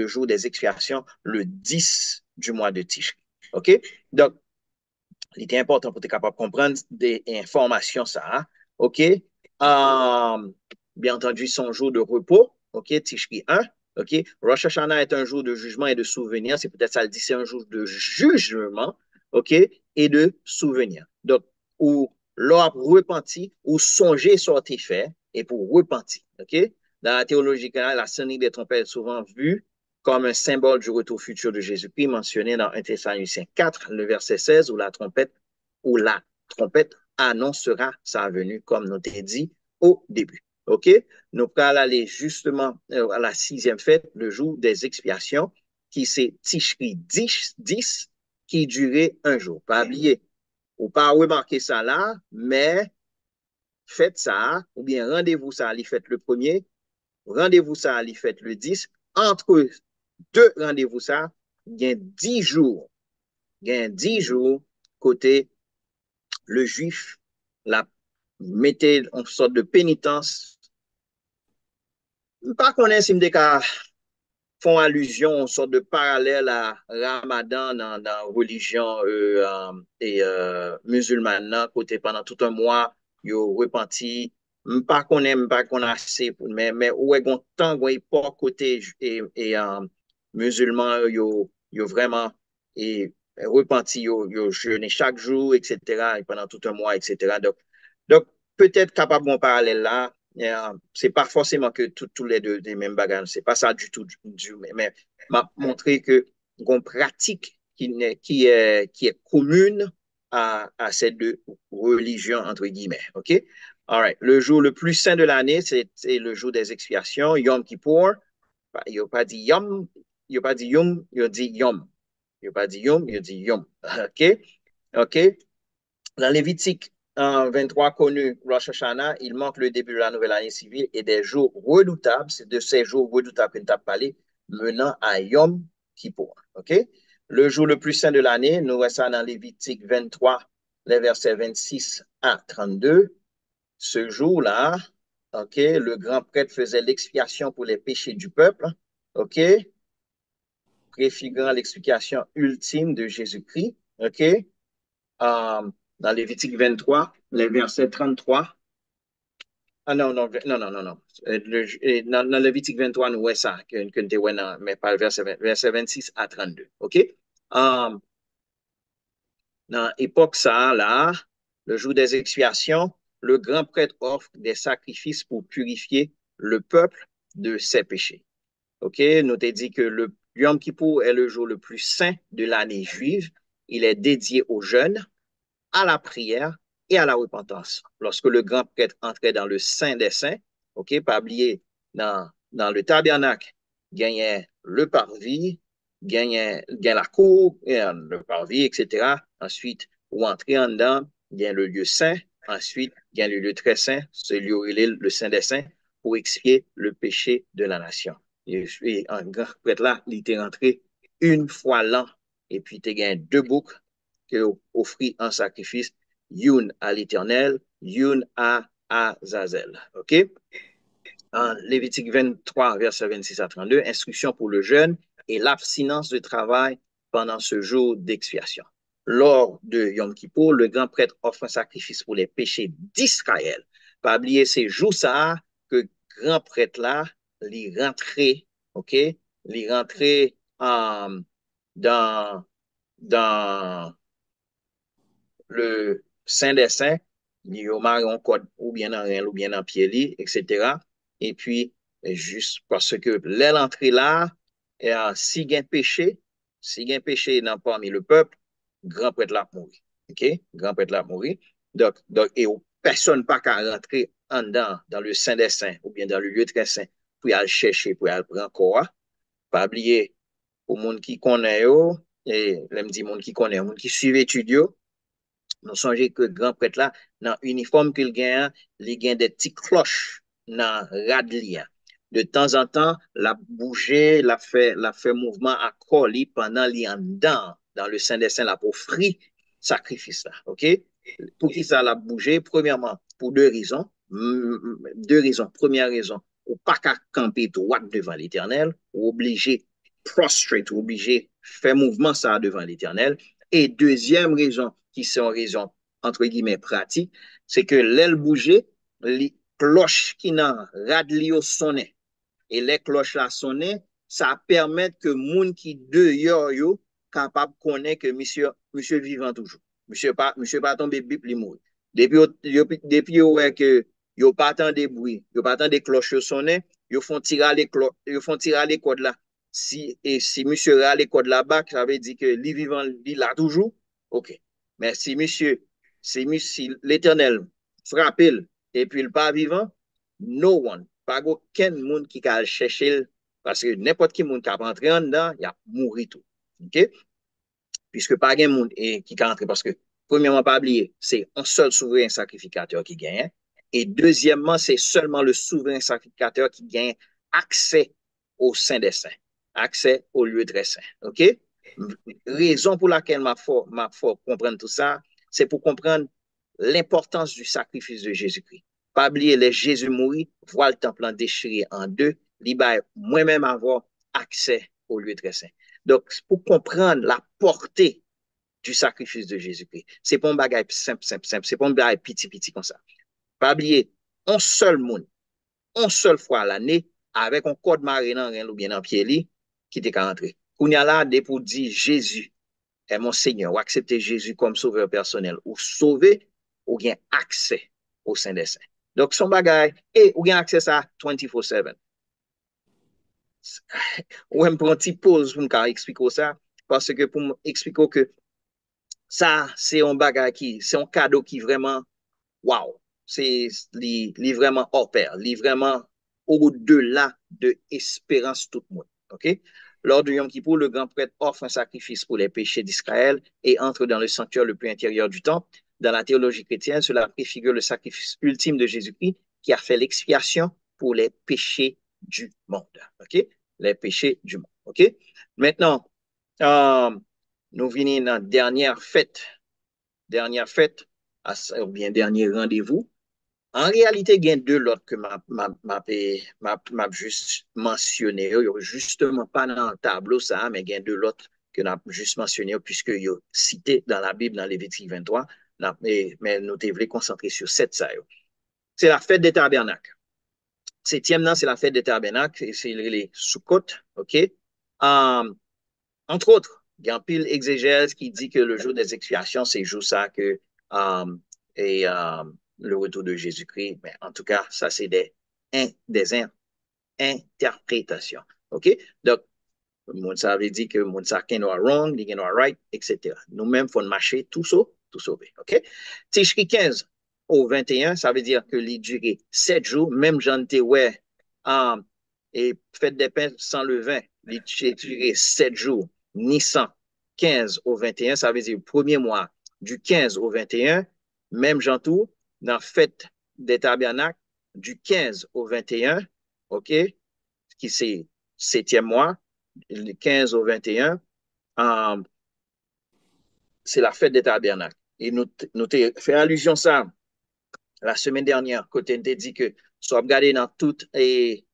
jour des expiations, le 10 du mois de Tishri. OK? Donc, il était important pour être capable de comprendre des informations, ça. Hein? OK? Bien entendu, son jour de repos, OK? Tishri 1. OK? Rosh Hashanah est un jour de jugement et de souvenir. C'est peut-être ça le dit, c'est un jour de jugement, OK? Et de souvenir. Donc, où l'on repenti, ou songer sorti fait, et pour repentir. OK? Dans la théologie canale, la sonnette des trompettes est souvent vue comme un symbole du retour futur de Jésus-Christ, mentionné dans 1 Thessaloniciens 4, le verset 16, où la trompette annoncera sa venue, comme nous t'ai dit au début. OK? Nous allons aller justement à la 6e fête, le jour des expiations, qui c'est Tishri 10, qui durait un jour. Pas oublier, ou pas remarquer ça là, mais faites ça, ou bien rendez-vous ça, faites le premier, rendez-vous ça, faites le 10. Entre deux rendez-vous ça, il y a 10 jours. Il y a 10 jours côté le juif la mettait en sorte de pénitence. Pas qu'on ait si font allusion en sorte de parallèle à Ramadan dans la religion musulmane, côté pendant tout un mois, yo repenti. Pas qu'on aime, pas qu'on a assez, mais où est qu'on temps, où époque côté musulman, yo vraiment et repenti, yo jeûné chaque jour, etc. et pendant tout un mois, etc. Donc peut-être capable de parallèle là. C'est pas forcément que tous les deux des mêmes bagages, c'est pas ça du tout, mais m'a montré que qu'on pratique qui est commune à ces deux religions, entre guillemets. OK? All right. Le jour le plus saint de l'année, c'est le jour des expiations, Yom Kippur. Il n'a pas dit Yom, il n'a pas dit Yom, il a dit Yom. Il n'a pas dit Yom, il a dit Yom. OK? OK? Dans Lévitique 23 connu Rosh Hashanah, il manque le début de la nouvelle année civile et des jours redoutables, c'est de ces jours redoutables que nous avons parlé, menant à Yom Kippur. OK? Le jour le plus saint de l'année, nous voyons ça dans Lévitique 23, les versets 26 à 32. Ce jour-là, OK? Le grand prêtre faisait l'expiation pour les péchés du peuple. OK? Préfigurant l'explication ultime de Jésus-Christ. OK? Dans Lévitique 23, les versets 33. Ah non, non, non, non, non, non. Dans Lévitique 23, nous voyons ça, mais pas le verset 26 à 32. OK? Dans l'époque, ça, là, le jour des expiations, le grand prêtre offre des sacrifices pour purifier le peuple de ses péchés. OK? Nous t'ai dit que le Yom Kippour est le jour le plus saint de l'année juive. Il est dédié aux jeûnes, à la prière et à la repentance. Lorsque le grand prêtre entrait dans le Saint des Saints, OK, pas oublier, dans le tabernacle, gagnait le parvis, gagnait la cour, le parvis, etc. Ensuite, ou entrer en dedans, gagne le lieu saint. Ensuite, gagne le lieu très saint, celui où il est le Saint des Saints, pour expier le péché de la nation. Et un grand prêtre là, il était rentré une fois l'an. Et puis, tu gagné deux boucs que offrit en sacrifice, youn à l'Éternel, youn à Azazel. OK? En Lévitique 23, verset 26 à 32, instruction pour le jeûne et l'abstinence de travail pendant ce jour d'expiation. Lors de Yom Kippour, le grand prêtre offre un sacrifice pour les péchés d'Israël. Pas oublier ces jours ça que grand prêtre là, les rentrer, OK? Les rentrer dans, dans le Saint des Saints, il y a code ou bien dans rien ou bien dans pied, etc. Et puis, juste parce que l'entrée là, si il y a péché, si il y a péché dans parmi le peuple, grand prêtre l'a mouru. OK? Grand prêtre l'a mouru. Et personne pas qu'à rentrer en dedans, dans le Saint des Saints ou bien dans le lieu très saint pour aller chercher, pour aller prendre corps. Pas oublier, pour les gens qui connaissent, et les dit monde qui connaissent, les gens qui suivent études, nous songeons que grand prêtre là, dans l'uniforme qu'il gagne, il gagne des petites cloches dans radlia. De temps en temps, la bouger, la fait mouvement à coller pendant dedans dans le Saint des Saints, la pour free sacrifice là. OK? Pour qui ça l'a bougé? Premièrement, pour deux raisons. Deux raisons. Première raison, ou pas qu'à camper droit devant l'Éternel, ou obligé prostrate, ou obligé faire mouvement ça devant l'Éternel. Et deuxième raison, qui sont raisons entre guillemets pratiques, c'est que l'aile bougeait, les cloches qui n'ont radlio sonné. Et les cloches là sonné, ça permet que moun qui dehors yo capable connaître que monsieur vivant toujours. Monsieur pas tombé bip li mourir. Depuis ouais que yo pas tant de bruit, yo pas tant de cloches sonné, yo font tirer les cordes là. Si monsieur a les cordes là-bas, ça veut dire que li vivant li là toujours. OK. Mais si l'Éternel frappe et puis il pas vivant, no one, pas aucun monde qui va chercher parce que n'importe qui monde qui a rentré en dedans, il a mouru tout. OK? Puisque pas de monde qui va rentrer parce que premièrement pas oublier, c'est un seul souverain sacrificateur qui gagne et deuxièmement, c'est seulement le souverain sacrificateur qui gagne accès au sein des saints, accès au lieu très saint. OK? Raison pour laquelle m'a faut comprendre tout ça, c'est pour comprendre l'importance du sacrifice de Jésus-Christ. Pas oublier, les Jésus mourit, voir le temple en déchiré en deux, moi-même avoir accès au lieu très saint. Donc, pour comprendre la portée du sacrifice de Jésus-Christ, c'est pas un bagage simple, c'est pas un bagage petit comme ça. Pas oublier, un seul monde, une seule fois à l'année, avec un code marine ou bien en pied qui était rentré. On y a là, pour dire Jésus est mon Seigneur, ou accepter Jésus comme sauveur personnel, ou sauver, ou bien accès au sein des saints. Donc, son bagage, et ou bien accès à 24/7. Ou même prendre une petite pause pour m'expliquer ça, parce que pour m'expliquer que ça, c'est un bagage c'est un cadeau qui vraiment, wow, c'est vraiment hors pair, vraiment au-delà de espérance tout le monde. OK? Lors du Yom Kippour, le grand prêtre offre un sacrifice pour les péchés d'Israël et entre dans le sanctuaire le plus intérieur du temple. Dans la théologie chrétienne, cela préfigure le sacrifice ultime de Jésus-Christ qui a fait l'expiation pour les péchés du monde. OK? Les péchés du monde. OK? Maintenant, nous venons dans la dernière fête, ou bien dernier rendez-vous, En réalité, il y a deux lots que m'a juste mentionné. Justement, pas dans le tableau, ça, mais il y a deux lots que m'a juste mentionné, puisque ils cité dans la Bible, dans Lévitique 23, mais nous devons concentrer sur sept ça. C'est la fête des tabernacles. Septième, c'est la fête des tabernacles, et c'est les Sukkot, OK? Entre autres, il y a un pile exégèse qui dit que le jour des expiations, c'est le jour ça que um, et le retour de Jésus-Christ. Mais en tout cas, ça, c'est des interprétations. OK? Donc, ça veut dire que moun sa ken wa wrong, li ken wa right, etc. Nous-mêmes, il faut marcher tout sauver. OK? Tishri 15 au 21, ça veut dire que les durées 7 jours, même j'en étais ouais, et fête des pains sans levain, les durées 7 jours, Nissan 15 au 21, ça veut dire le premier mois du 15 au 21, même j'en tout, dans fête des tabernacles, du 15 au 21, OK? Qui c'est septième mois, le 15 au 21, c'est la fête des tabernacles. Et nous fait allusion à ça la semaine dernière, côté nous dit que soit regardé dans toutes les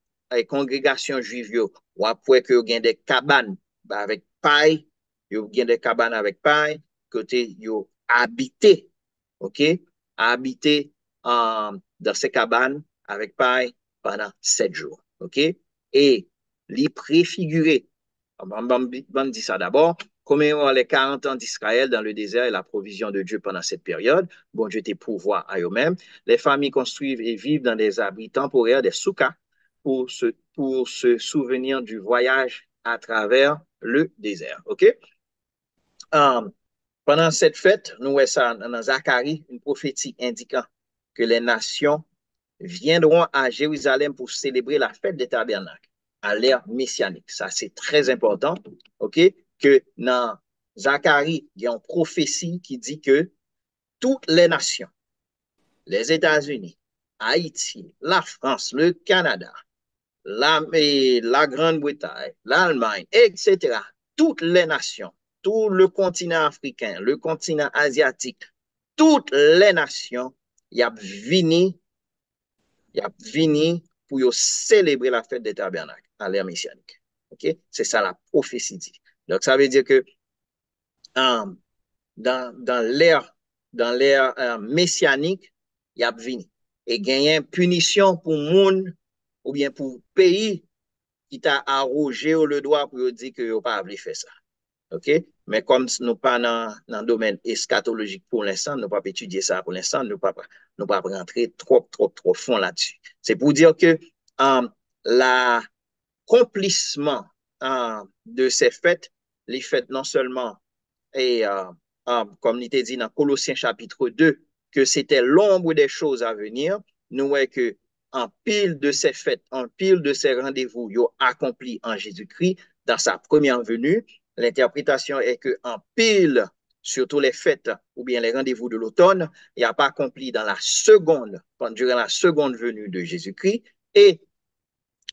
congrégations juives, ou après que vous avez des cabanes avec paille, vous avez des cabanes avec paille, côté vous habité, OK? Habité dans ces cabanes avec paille pendant 7 jours, OK? Et les préfigurés, on dit ça d'abord, commémore les 40 ans d'Israël dans le désert et la provision de Dieu pendant cette période. Bon Dieu était pourvoir à eux-mêmes. Les familles construisent et vivent dans des abris temporaires, des soukas, pour se souvenir du voyage à travers le désert. OK? Pendant cette fête, nous voyons ça dans Zacharie, une prophétie indiquant que les nations viendront à Jérusalem pour célébrer la fête des tabernacles à l'ère messianique. Ça, c'est très important, OK? Que dans Zacharie, il y a une prophétie qui dit que toutes les nations, les États-Unis, Haïti, la France, le Canada, la Grande-Bretagne, l'Allemagne, etc., toutes les nations, tout le continent africain, le continent asiatique, toutes les nations, il y a vini pour célébrer la fête des tabernacles à l'ère messianique. Okay? C'est ça la prophétie dit. Donc, ça veut dire que dans l'ère messianique, il y a vini. Et gagner une punition pour monde ou bien pour pays qui t'a arrogé le droit pour dire que vous pas faire ça. OK? Mais comme nous pas dans le domaine eschatologique pour l'instant, nous pas étudier ça pour l'instant, nous pas rentrer trop fond là-dessus. C'est pour dire que l'accomplissement de ces fêtes, les fêtes non seulement, et comme il était dit dans Colossiens chapitre 2, que c'était l'ombre des choses à venir, nous voyons que en pile de ces fêtes, en pile de ces rendez-vous, ils ont accompli en Jésus-Christ dans sa première venue. L'interprétation est que en pile, surtout les fêtes ou bien les rendez-vous de l'automne, il n'y a pas accompli dans la seconde, durant la seconde venue de Jésus-Christ et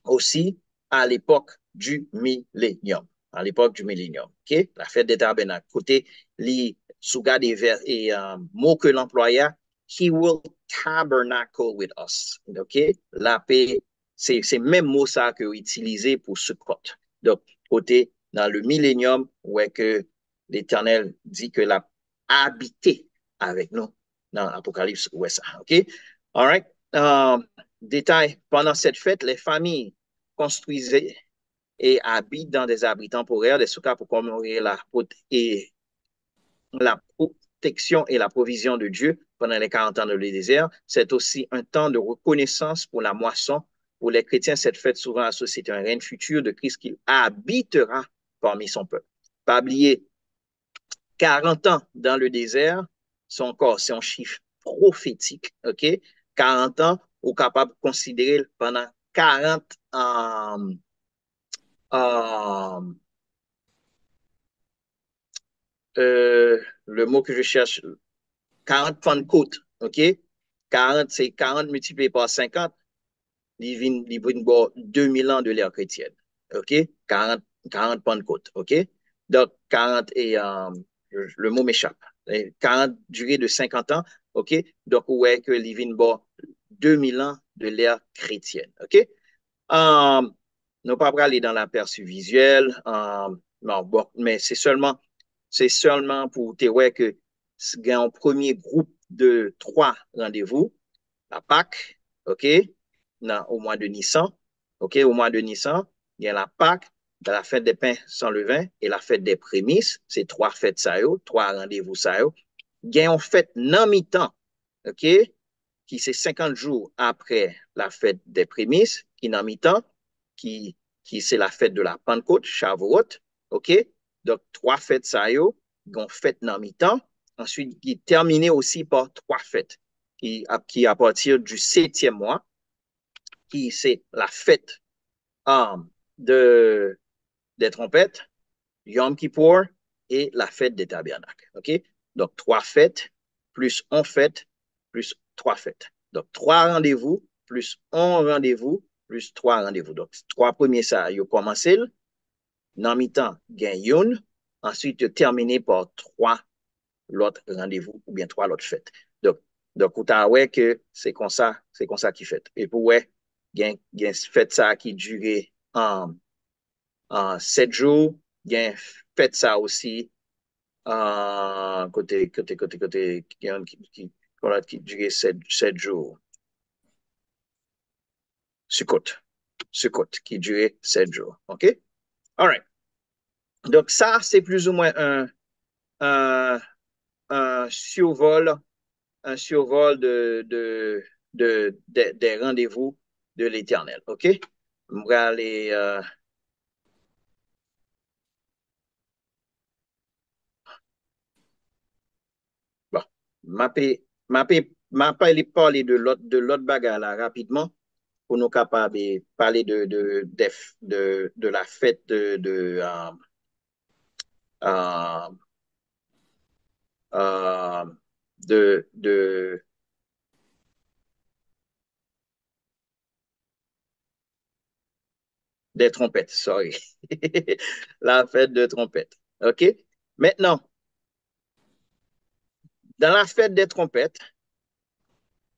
aussi à l'époque du millénium. À l'époque du millénium. Okay? La fête des tabernacles. Côté les sous-gardes et mots que l'employeur, he will tabernacle with us. OK? La paix, c'est même mot ça que utilisé pour ce côté. Donc, côté dans le millénium, où est que l'Éternel dit que l'a habité avec nous dans l'Apocalypse, où est ça. OK? All right? Détail, pendant cette fête, les familles construisaient et habitent dans des abris temporaires, des soukas pour commémorer la protection et la provision de Dieu pendant les 40 ans de le désert. C'est aussi un temps de reconnaissance pour la moisson. Pour les chrétiens, cette fête souvent associée à un règne futur de Christ qui habitera parmi son peuple. Pas oublier, 40 ans dans le désert, c'est un chiffre prophétique, OK? 40 ans, ou capable de considérer pendant 40 le mot que je cherche, 40 Pentecôte, OK? 40, c'est 40 multiplié par 50, il vient 2000 ans de l'ère chrétienne, OK? 40 Pentecôte, OK? Donc, 40 et le mot m'échappe. 40 durée de 50 ans, OK? Donc, ouais, que il vient 2000 ans de l'ère chrétienne. OK? Um, nous pas aller dans l'aperçu visuel, non, bon, mais c'est seulement pour te dire que c'est un premier groupe de 3 rendez-vous, la Pâque, OK, au mois de Nissan, OK, au mois de Nissan, il y a la Pâque, la fête des pains sans levain et la fête des prémices, c'est 3 fêtes ça yo, 3 rendez-vous ça yo. Il y a une fête non mi-temps, OK, qui c'est 50 jours après la fête des prémices, qui est en mi-temps, qui c'est la fête de la Pentecôte, Shavuot, OK? Donc, 3 fêtes ça y est, une fête en mi-temps, ensuite, qui est terminée aussi par 3 fêtes, qui à partir du 7e mois, qui c'est la fête de, des trompettes, Yom Kippur et la fête des tabernacles, OK? Donc, 3 fêtes, plus 11 fêtes, plus 3 fêtes. Donc, 3 rendez-vous, plus 11 rendez-vous, plus 3 rendez-vous. Donc, 3 premiers, ça, ils ont commencé. Dans mi-temps, gain yon. Ensuite, terminé par 3 l'autre rendez-vous ou bien 3 l'autre fêtes. Donc, vous avez que c'est comme ça qui fait. Et pour ouais, gain fête ça qui durait en 7 jours, gain fête ça aussi côté, qui durait 7 jours. Sukkot, qui durait 7 jours. OK? All right. Donc, ça, c'est plus ou moins un, un survol, des rendez-vous de l'Éternel. OK? On va aller. Bon, parler de l'autre bagarre là rapidement pour nous capables de parler de la fête euh, euh, de des trompettes, sorry. La fête de trompettes. OK? Maintenant, dans la fête des trompettes,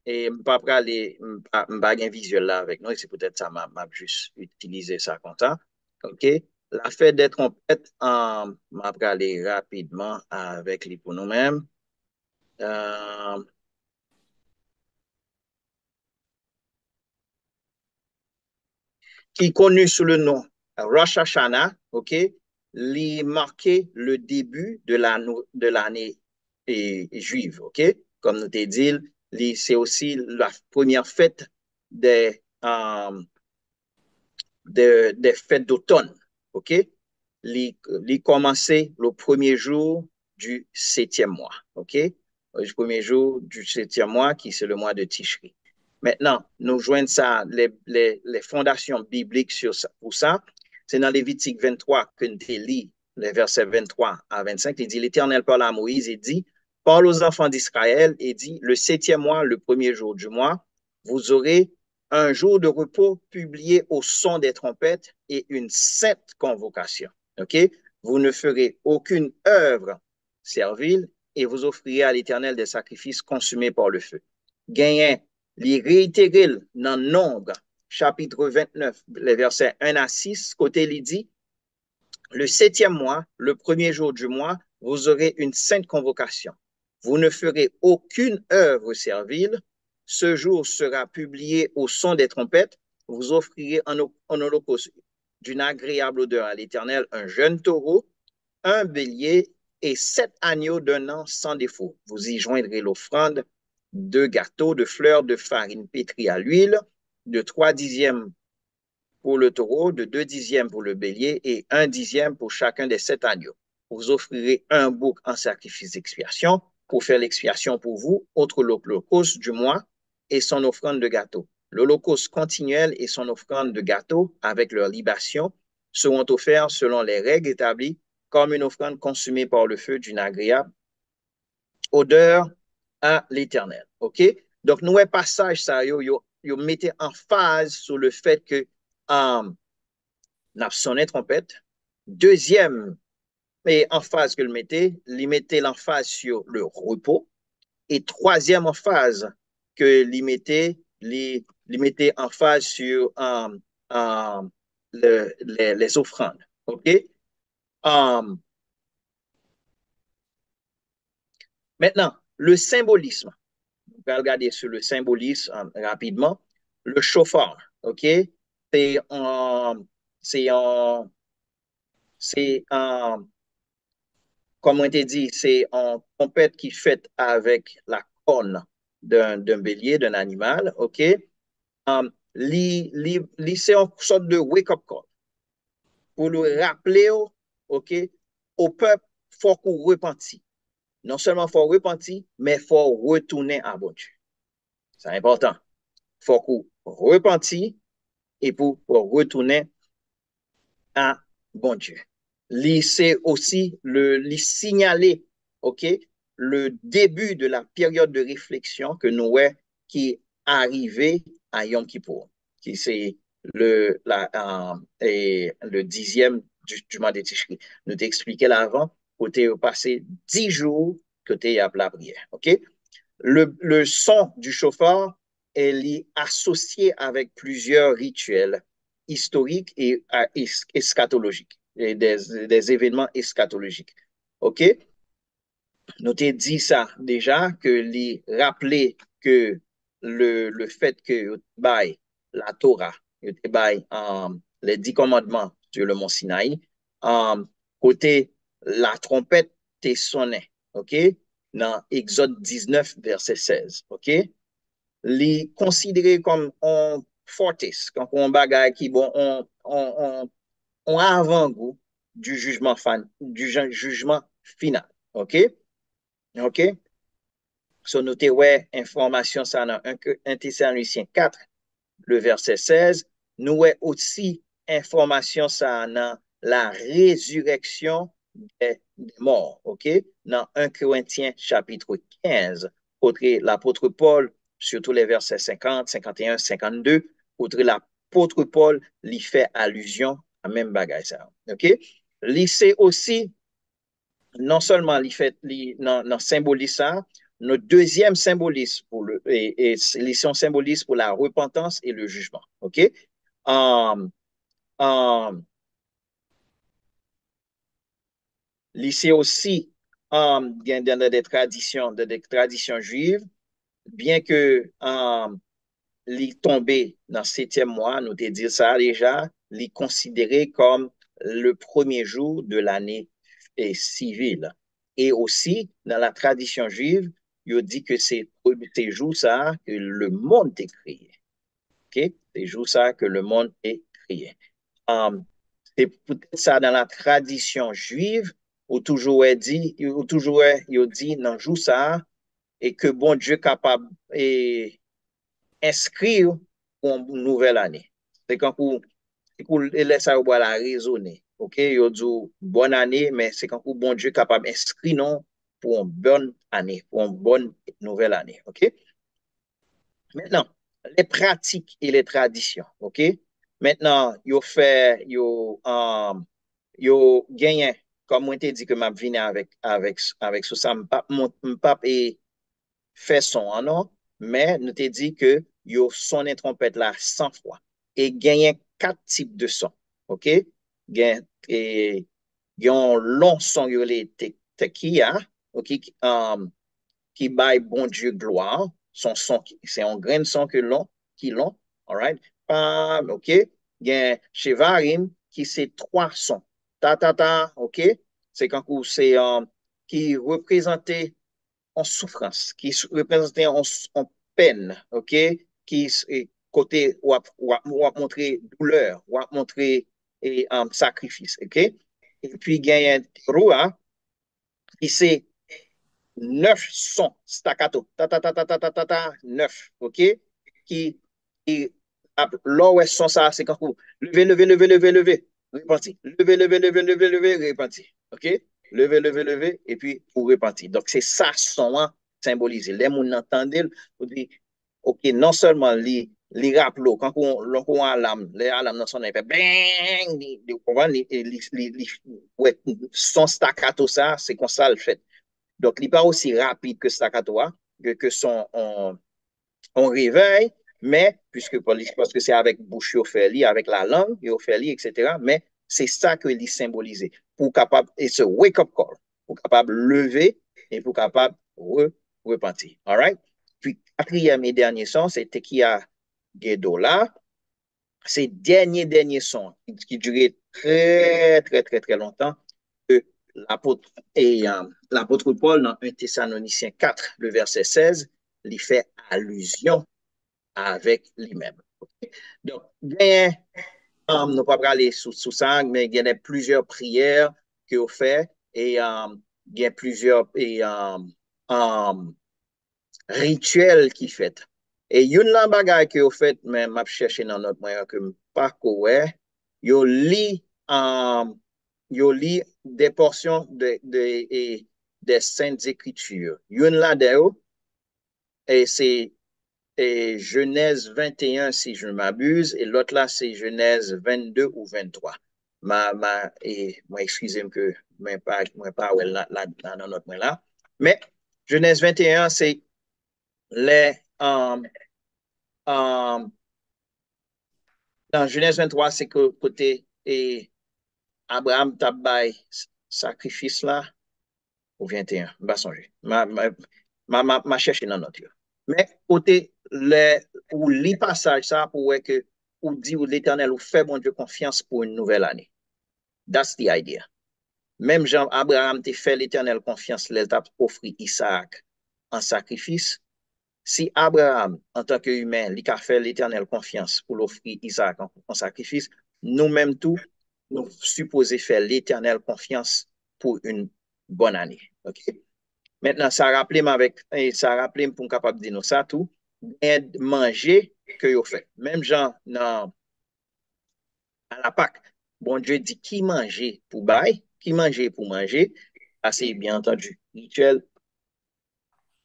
et pas aller pas un visuel là avec nous, c'est peut-être ça m'a juste utilisé ça comme ça. OK? La fête des trompettes, m'a aller rapidement avec les pour nous-mêmes. Euh, qui est connu sous le nom Rosh Hashanah, OK, il marquait le début de l'année juive, OK? Comme nous t'ai dit, c'est aussi la première fête des fêtes d'automne, OK? Il commençait le premier jour du 7e mois, OK? Le premier jour du 7e mois, qui c'est le mois de Tishri. Maintenant, nous joignons ça, les fondations bibliques pour ça. C'est dans Lévitique 23 que nous lit les versets 23 à 25. Il dit, l'Éternel parle à Moïse et dit, parle aux enfants d'Israël et dit, le 7e mois, le premier jour du mois, vous aurez un jour de repos publié au son des trompettes et une sainte convocation. OK? Vous ne ferez aucune œuvre servile et vous offrirez à l'Éternel des sacrifices consumés par le feu. Gagnez les réitérer dans Nombre, chapitre 29, les versets 1 à 6, côté il dit, le 7e mois, le premier jour du mois, vous aurez une sainte convocation. Vous ne ferez aucune œuvre servile. Ce jour sera publié au son des trompettes. Vous offrirez en holocauste d'une agréable odeur à l'Éternel un jeune taureau, un bélier et 7 agneaux d'un an sans défaut. Vous y joindrez l'offrande 2 gâteaux de fleurs de farine pétrie à l'huile, de 3/10 pour le taureau, de 2/10 pour le bélier et 1/10 pour chacun des 7 agneaux. Vous offrirez un bouc en sacrifice d'expiation pour faire l'expiation pour vous, outre l'holocauste du mois et son offrande de gâteau. L'holocauste continuel et son offrande de gâteau avec leur libation seront offerts selon les règles établies comme une offrande consumée par le feu d'une agréable odeur à l'Éternel. OK? Donc, nous, un passage, ça, yo mettez en phase sur le fait que n'a sonné trompette. Deuxième, et en phase que le mettez l'emphase sur le repos. Et troisième en phase que il mettait les mettait en phase sur les offrandes. OK? Um, Maintenant, le symbolisme. On va regarder sur le symbolisme rapidement. Le chauffard, OK? C'est un, c'est un, c'est un, comme on t'a dit, c'est une trompette qui est faite avec la corne d'un bélier, d'un animal, OK? C'est une sorte de wake-up call pour le rappeler, OK, au peuple, il faut qu'on repentit. Non seulement il faut repentir, mais il faut retourner à bon Dieu. C'est important. Il faut qu'on repentit et pour retourner à bon Dieu. C'est aussi le signaler, OK, le début de la période de réflexion que nous avons qui est arrivé à Yom Kippour, qui c'est le 10e du mois de Tishri. Nous t'expliquons là avant, côté passé 10 jours côté à la prière, OK? Le son du chauffard est associé avec plusieurs rituels historiques et eschatologiques, et des événements eschatologiques. OK? Nous t'ai dit ça déjà, que les rappeler que le fait que la Torah, les 10 commandements sur le mont Sinaï, côté la trompette t'est sonné, OK? Dans Exode 19, verset 16, OK? Les considérer comme un fortis, comme un bagage qui bon, on avant-goût du jugement final, OK? OK? So, notez, ouais, information ça dans 1 Thessaloniciens 4, le verset 16. Nous, ouais, aussi information ça dans la résurrection des morts. OK? Dans 1 Corinthiens chapitre 15, l'apôtre Paul, surtout les versets 50, 51, 52, l'apôtre Paul lui fait allusion à même bagage ça. OK? C'est aussi non seulement dans symbolise ça, notre deuxième symbolisme pour son symbolisme pour la repentance et le jugement. OK? Um, um, c'est aussi dans des traditions juives, bien que les tombé dans le 7e mois, nous te dire ça déjà, les considéré comme le premier jour de l'année civile. Et aussi, dans la tradition juive, il dit que c'est ces jours ça que le monde est créé. OK? C'est jours ça que le monde est créé. C'est peut-être ça dans la tradition juive, où toujours il dit dans jour ça, et que bon Dieu est capable et inscrire pour une nouvelle année. C'est quand vous laissez la raisonner. OK, yo dit bonne année, mais c'est quand vous bon Dieu capable d'inscrire non pour une bonne année, pour une bonne nouvelle année. OK? Maintenant, les pratiques et les traditions. OK? Maintenant, yo gagné, comme on t'a dit que m'a venu avec ça, m'pap et fait son, non? Mais nous t'ai dit que yo sonné trompette là 100 fois. Et gagné 4 types de sons. OK? Gagne et un long son yo les tequila, OK? Qui baille bon Dieu gloire. Son son, c'est un grain de son qui long. All right? OK? Gagne Chevarim qui c'est 3 sons. Ta ta ta, OK? C'est quand c'est qui représentait en souffrance, qui représentait en peine, OK? Qui côté ou a montré douleur, ou a montré sacrifice, OK? Et puis, il y a un roi qui c'est 9 sons staccato, ta ta ta ta ta ta ta ta, 9, OK? Qui là où est son ça, c'est quand vous levez, levez, levez, levez, levez, repentir, levez, levez, levez, levez, levez, repentir, OK? Lever, lever, lever, et puis pour repentir. Donc, c'est ça son symbolisé. Les gens entendent, on dit, OK, non seulement les rappels, quand on a l'alarme, les alarmes dans son effet, bang, ouais, son staccato, ça, c'est comme ça le fait. Donc, il n'est pas aussi rapide que staccato, que son on réveille, Mais, parce que c'est avec bouche, yo fait li, avec la langue, yo fait li, etc. Mais c'est ça que li symbolisé. Pour capable, et ce wake-up call, pour capable lever et pour capable repentir. All right? Puis, quatrième et dernier son, c'était Tekia Gedola. C'est dernier son qui durait très longtemps. L'apôtre l'apôtre Paul, dans 1 Thessaloniciens 4, le verset 16, il fait allusion avec lui-même. Okay? Donc, bien, nous ne pouvons pas aller sous ça, mais il y a plusieurs prières que vous faites et il y a plusieurs rituels qui fait. Et une la bagaille que vous faites, mais m'a cherché dans notre moyen que pas quoi, yo lit yo lit des portions des saintes écritures. Une là dedans et c'est Genèse 21 si je ne m'abuse et l'autre là c'est Genèse 22 ou 23. Moi excusez-moi que moi pas ouais, là, dans notre moyen là. Mais Genèse 21 c'est les um, dans Genèse 23, c'est que côté et Abraham tabay sacrifice là ou 21, je ne sais pas ma chercher dans notre. Mais côté le ou li passage ça pour que ou dit ou l'Éternel ou fait bon Dieu confiance pour une nouvelle année. That's the idea. Même Jean Abraham te fait l'Éternel confiance, il t'a offert Isaac en sacrifice. Si Abraham, en tant qu'humain, il a fait l'éternelle confiance pour l'offrir Isaac en sacrifice, nous-mêmes tous, nous supposons faire l'éternelle confiance pour une bonne année. Okay? Maintenant, ça rappelle pour capable de dire nous ça tout, bien manger que vous fait. Même gens à la Pâque, bon Dieu dit qui manger pour bail, qui manger pour manger, c'est bien entendu rituel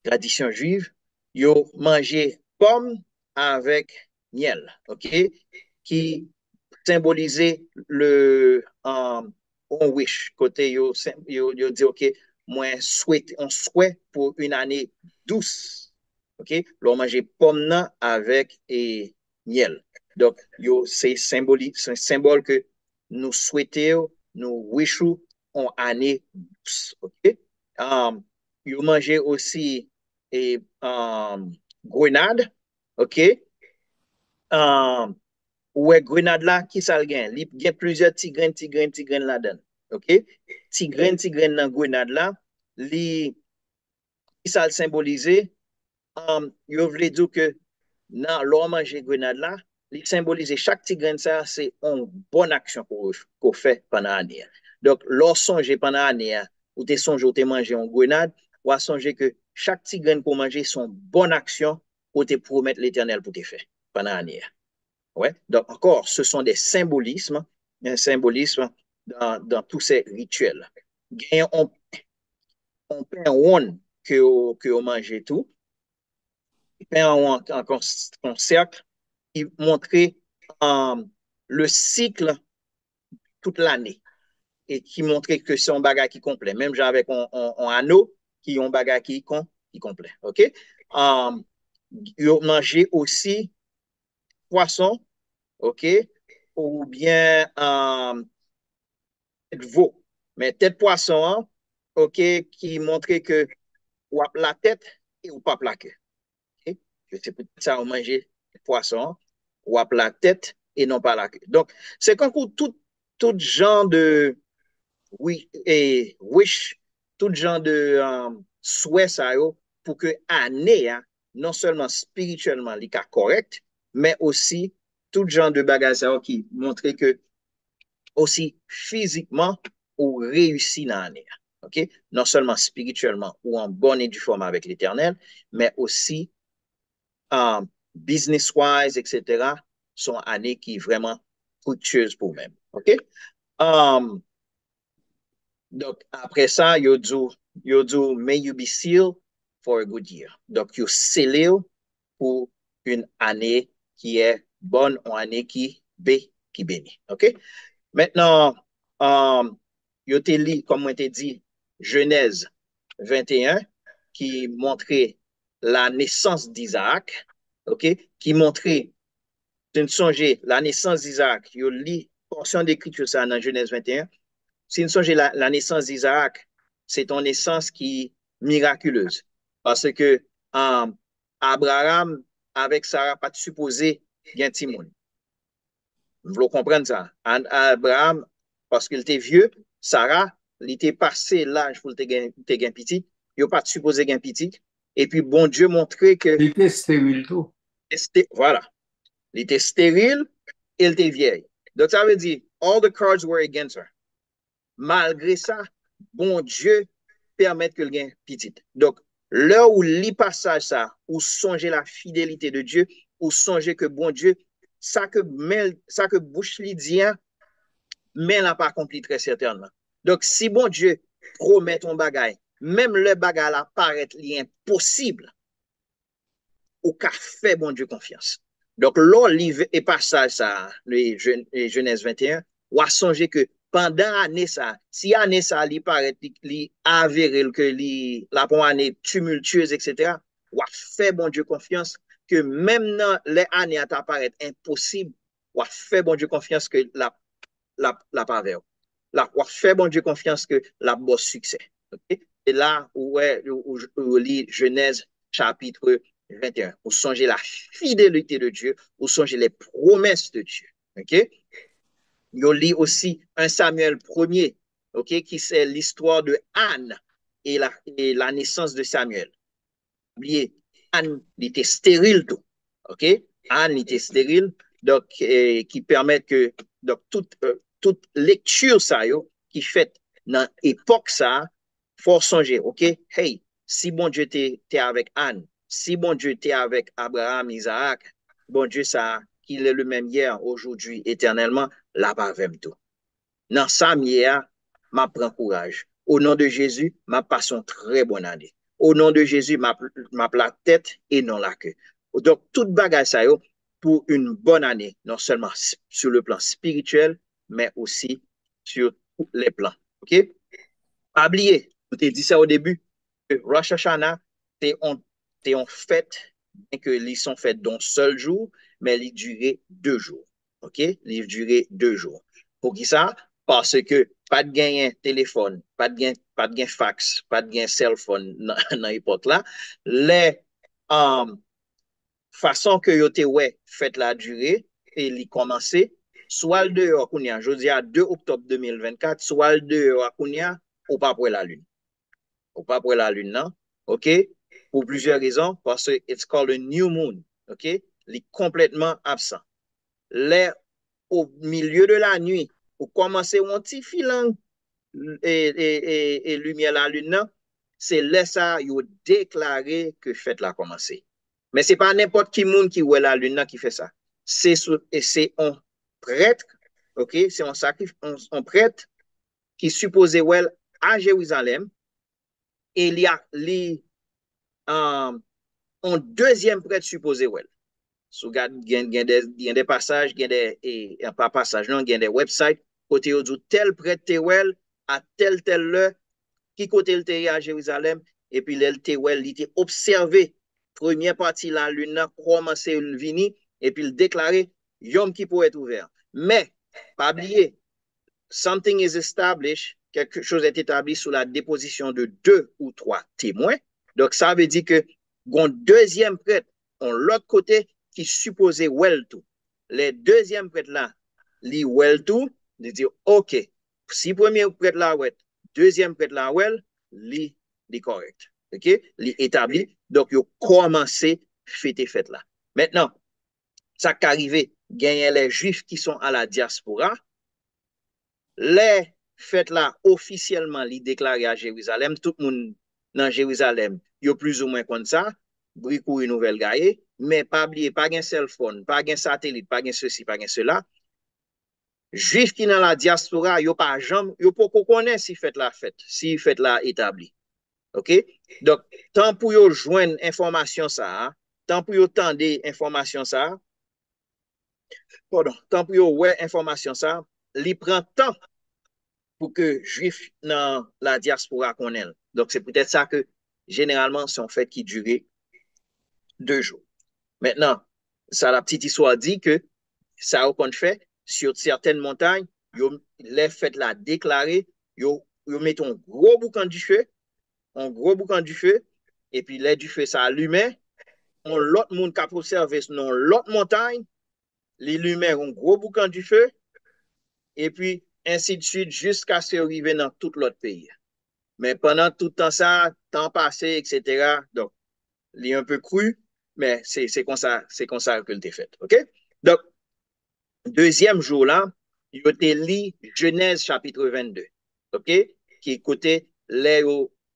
tradition juive, yo mangé pomme avec miel, ok, qui symbolisait le on wish côté yo dit ok, moi souhaite on souhait pour une année douce, ok, l'on manger pomme là avec et miel. Donc yo c'est symbolique, c'est un symbole que nous souhaitons, nous wishons en année douce, ok. Yo manger aussi et grenade, OK? Um, ouais, grenade là, qui ça le gagne? Il y a plusieurs petits graines là-dedans, OK? Petits graines dans grenade là, qui ça le symboliser? Yo voulait dire que dans l'on manger grenade là, il symbolise chaque petit grain ça, c'est une bonne action qu'on fait pendant l'année. Donc, l'on songe pendant l'année, ou t'es songe ou t'es mangé en grenade, ou à songer que chaque petit grain pour manger sont bonne action pour te promettre l'éternel pour te faire pendant l'année. Ouais. Donc, encore, ce sont des symbolismes, un symbolisme dans tous ces rituels. Gagne on pain one que on mange tout, pain en cercle, qui montrait le cycle toute l'année et qui montrait que c'est un bagage qui complet. Même genre avec un anneau qui est un bagage qui complet. OK? Um, Ils mangeaient aussi poisson, OK? Ou bien tête veau. Mais tête poisson, hein, OK, qui montrait que ou la tête et ou pas la queue. Okay? C'est peut-être ça, on mangeait poisson, ou la tête et non pas la queue. Donc, c'est quand tout genre de oui, et wish, tout genre de souhait ça yo, pour que année, hein, non seulement spirituellement, il est correct, mais aussi tout genre de bagages ça yo qui montre que aussi physiquement ou réussi dans l'année. OK? Non seulement spirituellement ou en bonne et due forme avec l'éternel, mais aussi business-wise, etc., sont années qui vraiment fructueuses pour même. OK? Um, donc, après ça, you do, may you be sealed for a good year. Donc, you scellé pour une année qui est bonne, une année qui bénit. OK? Maintenant, yo te li, comme on te dit, Genèse 21, qui montrait la naissance d'Isaac. OK, qui montrait, c'est une songé, la naissance d'Isaac. Il lit portion d'écriture ça dans Genèse 21. C'est une songé, la naissance d'Isaac, c'est une naissance qui est miraculeuse. Parce que Abraham, avec Sarah, pas supposé bien Timon. Vous comprenez ça? Abraham, parce qu'il était vieux, Sarah, il était passé l'âge pour te gagner petit. Il n'a pas supposé gagner petit. Et puis, bon Dieu montrait que, Il était stérile tout. voilà, il était stérile, il était vieille. Donc, ça veut dire, all the cards were against her. Malgré ça, bon Dieu permet que le gain petit. Donc, là où lit passage ça, ou songer la fidélité de Dieu, ou songer que bon Dieu, ça que bouche li dit, mais l'a pas accompli très certainement. Donc, si bon Dieu promet ton bagage, même le bagage là paraît impossible, ou qu'a fait bon Dieu confiance. Donc, là, livre et passage ça, les Genèse 21, ou a songé que pendant l'année ça, si année ça, il paraît, il avéré que la bonne année tumultueuse, etc., ou a fait bon Dieu confiance que même dans les années à t'apparaître impossible, ou a fait bon Dieu confiance que la pavé. Là, ou a fait bon Dieu confiance que la bosse succès. Okay? Et là, où lit Genèse chapitre 21. Vous songez la fidélité de Dieu, vous songez les promesses de Dieu. OK? Vous lit aussi un Samuel 1er, OK, qui c'est l'histoire de Anne et la naissance de Samuel. Oubliez, Anne était stérile tout. OK? Anne était stérile, donc, qui permet que donc, toute lecture ça, yo, qui fait dans l'époque ça, faut songer, OK? Hey, si bon Dieu t'es avec Anne, si bon Dieu t'es avec Abraham, Isaac, bon Dieu ça, qu'il est le même hier, aujourd'hui, éternellement, là pas même tout. Dans ça, m'a prend courage. Au nom de Jésus, m'a passé une très bonne année. Au nom de Jésus, m'a la tête et non la queue. Donc, toute bagage ça yo, pour une bonne année, non seulement sur le plan spirituel, mais aussi sur tous les plans. OK? Pas oublier, je t'ai dit ça au début, que Rosh Hashanah, c'est en fête, bien que les sont faites d'un seul jour, mais ils durent 2 jours. OK? Ils durent 2 jours. Pour qui ça? Parce que pas de gain téléphone, pas de gain fax, pas de gain cell phone dans l'époque là. Les façon que yo te ouais fait la durée et li commencé, soit le dehors kounya, je dis à 2 octobre 2024, soit le dehors kounya, ou pas pour la lune. Ou pas pour la lune, non? OK? Pour plusieurs raisons, parce que it's called a new moon. OK? Il est complètement absent. Là, au milieu de la nuit, pour commencer un petit filant et lumière la lune, non? C'est là ça, il a déclaré que fête la commencé. Mais ce n'est pas n'importe qui monde qui voit la lune non, qui fait ça. C'est un prêtre, OK? C'est un prêtre qui supposé well à Jérusalem et il y a un deuxième prêtre supposé well. Sou gade gen des passages, gen des pas passages, non, gen des websites côté où tel prêtre te well à tel le qui côté le te à Jérusalem et puis le te well il était observé première partie la lune commencer le vini et puis il déclaré yom qui peut être ouvert. Mais pas oublier something is established, quelque chose est établi sous la déposition de 2 ou 3 témoins. Donc, ça veut dire que un deuxième prêtre, on l'autre côté, qui supposait well tout. Les deuxièmes prêtres là, li well tout, ils disent, OK, si premier prêtre là, ouais, deuxième prêtre là, well, li correct. OK? Li établi. Donc, ils ont commencé fêter fête là. Maintenant, ça qui arrive, gagner les juifs qui sont à la diaspora, les fêtes là officiellement li déclaré à Jérusalem, tout le monde dans Jérusalem, yo plus ou moins comme ça, brikou une nouvelle gaye, mais pas oublier, pas un cell phone, pas un satellite, pas un ceci, pas un cela. Juif qui dans la diaspora, yo pas jamais, yo pas connaît si fête la fête, si fête la établi. OK? Donc, tant pour yo joindre information ça, tant pour yo tendre information ça, pardon, tant pour yo ouais information ça, li prend temps pour que juifs dans la diaspora connaissent. Donc, c'est peut-être ça que généralement, c'est en fait qui durait 2 jours. Maintenant, ça, la petite histoire dit que ça a qu'on fait sur certaines montagnes, les fêtes la déclarer, yo met un gros boucan du feu, un gros boucan du feu, et puis l'air du feu ça allumait, on l'autre monde qui a observé dans l'autre montagne, les lumières un gros boucan du feu, et puis ainsi de suite jusqu'à ce arriver dans tout l'autre pays. Mais pendant tout le temps ça, temps passé, etc. Donc, il est un peu cru, mais c'est comme ça que le fait. OK? Donc, deuxième jour là, il a lu Genèse chapitre 22. OK? Qui est côté là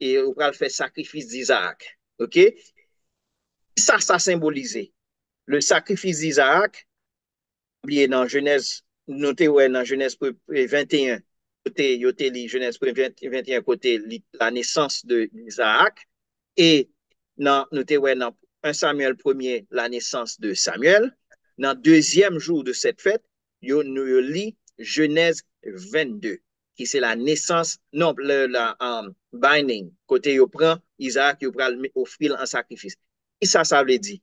et on va faire sacrifice d'Isaac. OK? Ça symbolisé. Le sacrifice d'Isaac, oublié dans Genèse, notez ouais, dans Genèse 21, côté, Genèse 21, côté la naissance d'Isaac, et notez ouais, dans 1 Samuel 1er, la naissance de Samuel. Dans le deuxième jour de cette fête, nous lit Genèse 22, qui c'est la naissance, non, la binding, côté il prend Isaac, il prend offrir en sacrifice. Et ça veut dire,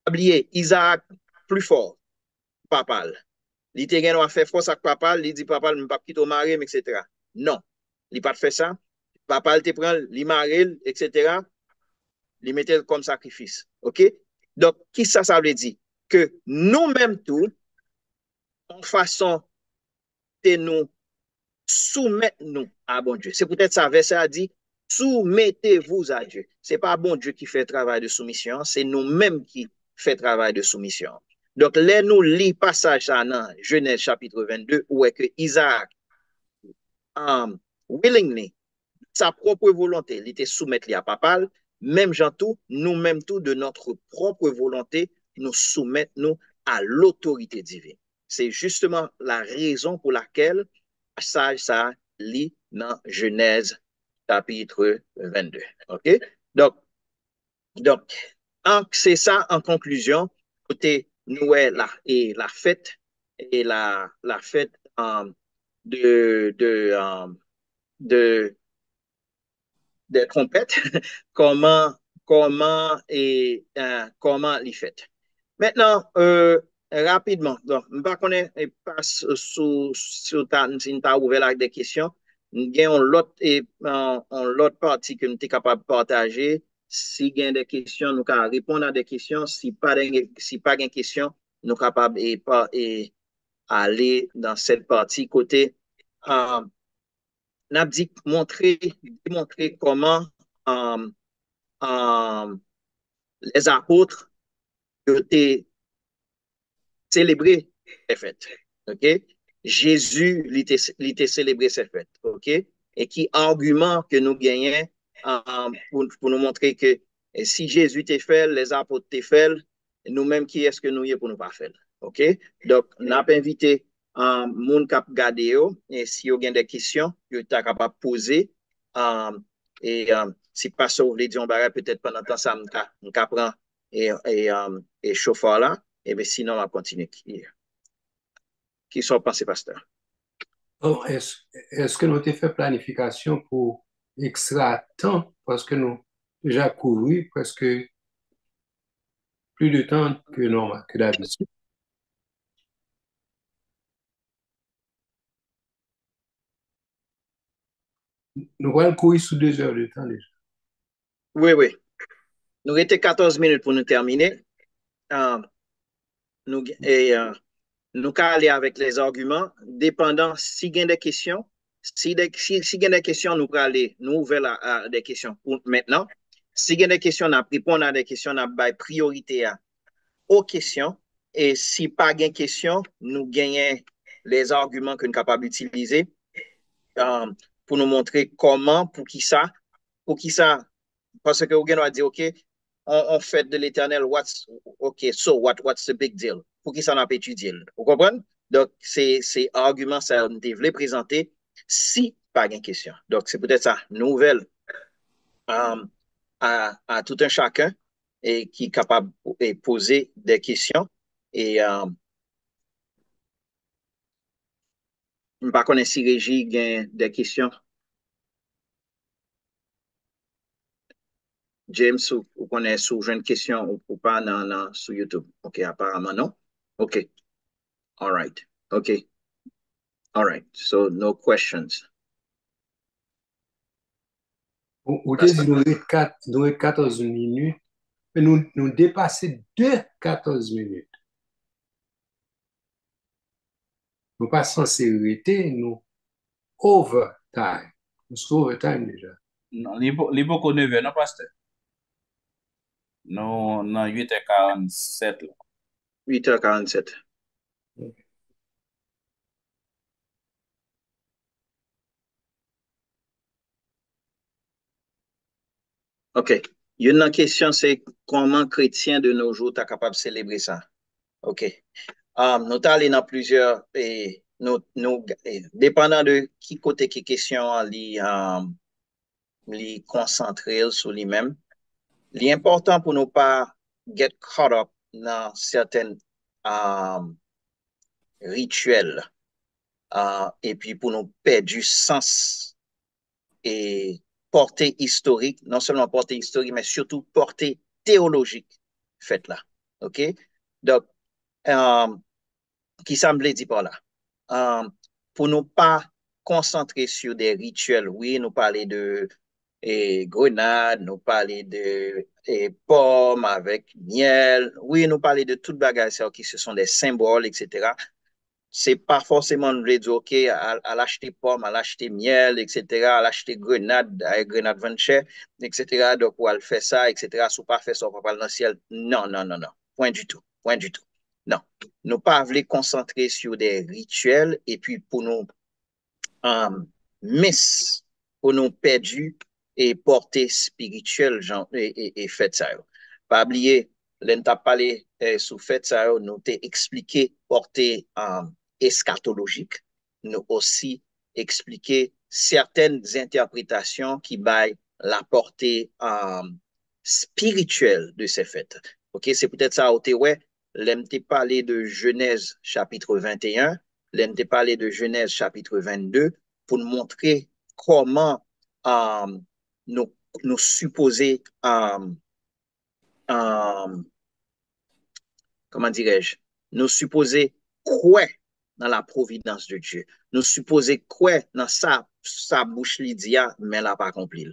oublié, Isaac plus fort, papa. Il te gen a fait force avec papa, il dit papa, je ne pas quitter au mari, etc. Non, il pas fait ça. Papa, il te prend, il marie, etc. Il mettait comme sacrifice. OK? Donc, qui ça veut dire? Que nous-mêmes tout, en façon de nous soumettre nous à bon Dieu. C'est peut-être ça, verset a dit, soumettez-vous à Dieu. C'est pas bon Dieu qui fait travail de soumission, c'est nous-mêmes qui fait travail de soumission. Donc, là, nous lis passage dans Genèse chapitre 22, où est que Isaac, willingly, sa propre volonté, il était soumettre à papa, même gens tout, nous-mêmes tout, de notre propre volonté, nous soumettre nous à l'autorité divine. C'est justement la raison pour laquelle ça lit dans Genèse chapitre 22. OK? Donc, donc c'est ça en conclusion, côté nous la fête et la fête de, de, de des trompettes, comment, comment les fait. Maintenant, rapidement, donc, je ne sais pas passe sur ta, si tu as ouvert avec des questions. Il y a l'autre partie que nous sommes capables de partager. Si il y a des questions, nous pouvons répondre à des questions. Si pas de questions, nous sommes capables de aller dans cette partie côté. Euh, n'a dit démontrer comment euh, euh, les apôtres ont célébré ces fêtes. OK? Jésus l'était célébré ces fêtes. OK? Et qui argument que nous gagnons pour nous montrer que si Jésus t'a fait, les apôtres t'a fait, nous-mêmes, qui est-ce que nous y est pour nous pas faire? OK? Donc, nous avons invité moun kap gade yo, et si vous avez des questions, vous êtes capable de poser. Um, si pas ça, vous voulez dire, on va peut-être pendant temps, ça, on prend et chauffeur là, et bien sinon, on va continuer. Qui sont passés, pasteur? Oh, est-ce que nous avons fait planification pour extra temps parce que nous déjà couru presque plus de temps que normal, que d'habitude. Nous allons courir sous 2 heures de temps déjà. Oui, oui. Nous restait 14 minutes pour nous terminer. Euh, nous allons aller avec les arguments, dépendant si il y a des questions. Si il y a des questions, nous allons aller, nous ouvrir des questions pour maintenant. Si il y a des questions, nous répondre à des questions, nous avons priorité aux questions. Et si pas de questions, nous gagnons les arguments que nous sommes capables d'utiliser pour nous montrer comment, pour qui ça, parce que vous allez dire, OK, on fait de l'éternel, what's the big deal? Pour qui ça n'a pas étudié? Vous comprenez? Donc, c'est argument, ça, on devait présenter si pas de question. Donc, c'est peut-être ça, nouvelle à tout un chacun et qui est capable de poser des questions. Et je ne sais pas si Régie a des questions. James, vous connaissez sous une question ou pas sur YouTube? OK, apparemment non. OK, all right. OK, all right. So, no questions. Ou te di nou e 14 minutes, mais nous dépasser de 14 minutes. Nous pas censé arrêter, nous overtime. Nous sommes overtime déjà. Non, li pou kon 9 non, pasteur? Non, non, 8h47 là. 8h47. OK. Une question, c'est comment chrétien de nos jours est capable de célébrer ça? OK. Nous allons dans plusieurs, dépendant de qui côté qui question, li concentrer sur lui-même. L'important pour nous pas get caught up dans certains rituels et puis pour nous perdre du sens et portée historique, non seulement portée historique, mais surtout portée théologique faite là. OK? Donc, qui semble dire par là? Pour nous pas concentrer sur des rituels, oui, nous parler de grenades, nous parler de pommes avec miel, oui, nous parler de toutes bagages qui ce sont des symboles, etc. C'est pas forcément nous dire, OK, à l'acheter pomme, à l'acheter miel, etc., à l'acheter grenade, à grenade venture, etc., donc, ou à le faire ça, etc., si pas faire ça, on va pas dans le ciel. Non, non, non, non. Point du tout. Point du tout. Non. Nous pas voulons concentrer sur des rituels et puis pour nous miss, pour nous perdre et portée spirituelle, genre, et fait ça. Pas oublier, l'on t'a parlé sous fait ça, nous t'a expliqué portée eschatologique, nous aussi expliquer certaines interprétations qui baillent la portée spirituelle de ces fêtes. OK, c'est peut-être ça, ouais, l'on t'a parlé de Genèse chapitre 21, l'on t'a parlé de Genèse chapitre 22, pour nous montrer comment nous supposer, comment dirais-je, nous supposer croire dans la providence de Dieu. Nous supposer croire dans sa bouche lydia, mais elle n'a pas accompli.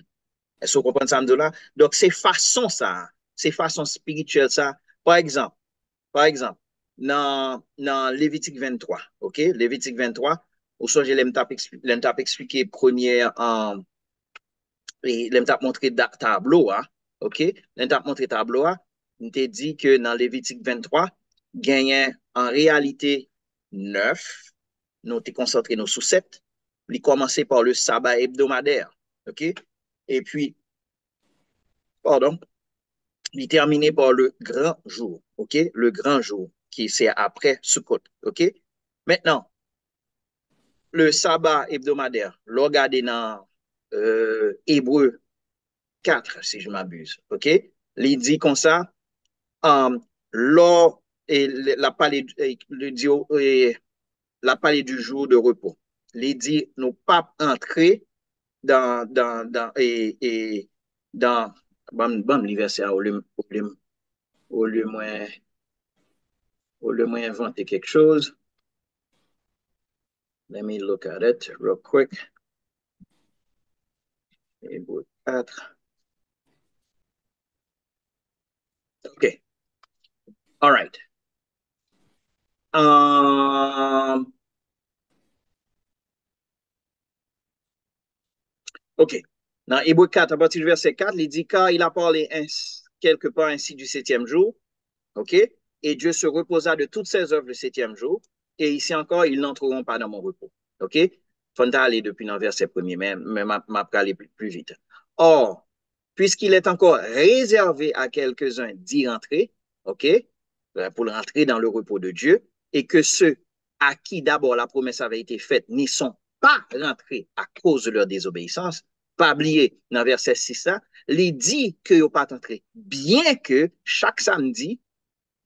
Est-ce que vous comprenez ça, là? Donc, c'est façon ça, c'est façon spirituelle ça. Par exemple, dans Lévitique 23, OK? Lévitique 23, au soit, je l'aime expliqué première, l'aime montré tableau, hein? OK? L'aime montré tableau, on te dit que dans Lévitique 23, gagnait en réalité 9, nous t'es concentré nous sous 7, il commençait par le sabbat hebdomadaire, OK? Et puis, pardon, il terminait par le grand jour, OK? Le grand jour, qui c'est après Sukkot, OK? Maintenant, le sabbat hebdomadaire, regardez dans Hébreu 4, si je m'abuse, OK? Il dit comme ça, lors et la parlé du jour de repos. Il dit, nous pas entrer dans bon l'université au lieu moins inventer quelque chose. Let me look at it real quick. Hébreu 4. OK. All right. OK. Dans Hébreu 4, à partir du verset 4, il dit, car il a parlé quelque part ainsi du 7e jour. OK? Et Dieu se reposa de toutes ses œuvres le 7e jour. Et ici encore, ils n'entreront pas dans mon repos. OK? Faut aller depuis le verset premier, mais m'a aller plus vite. Or, puisqu'il est encore réservé à quelques-uns d'y rentrer, OK? Pour rentrer dans le repos de Dieu, et que ceux à qui d'abord la promesse avait été faite n'y sont pas rentrés à cause de leur désobéissance, pas oublier dans verset 6, il dit que ils pas entré, bien que chaque samedi,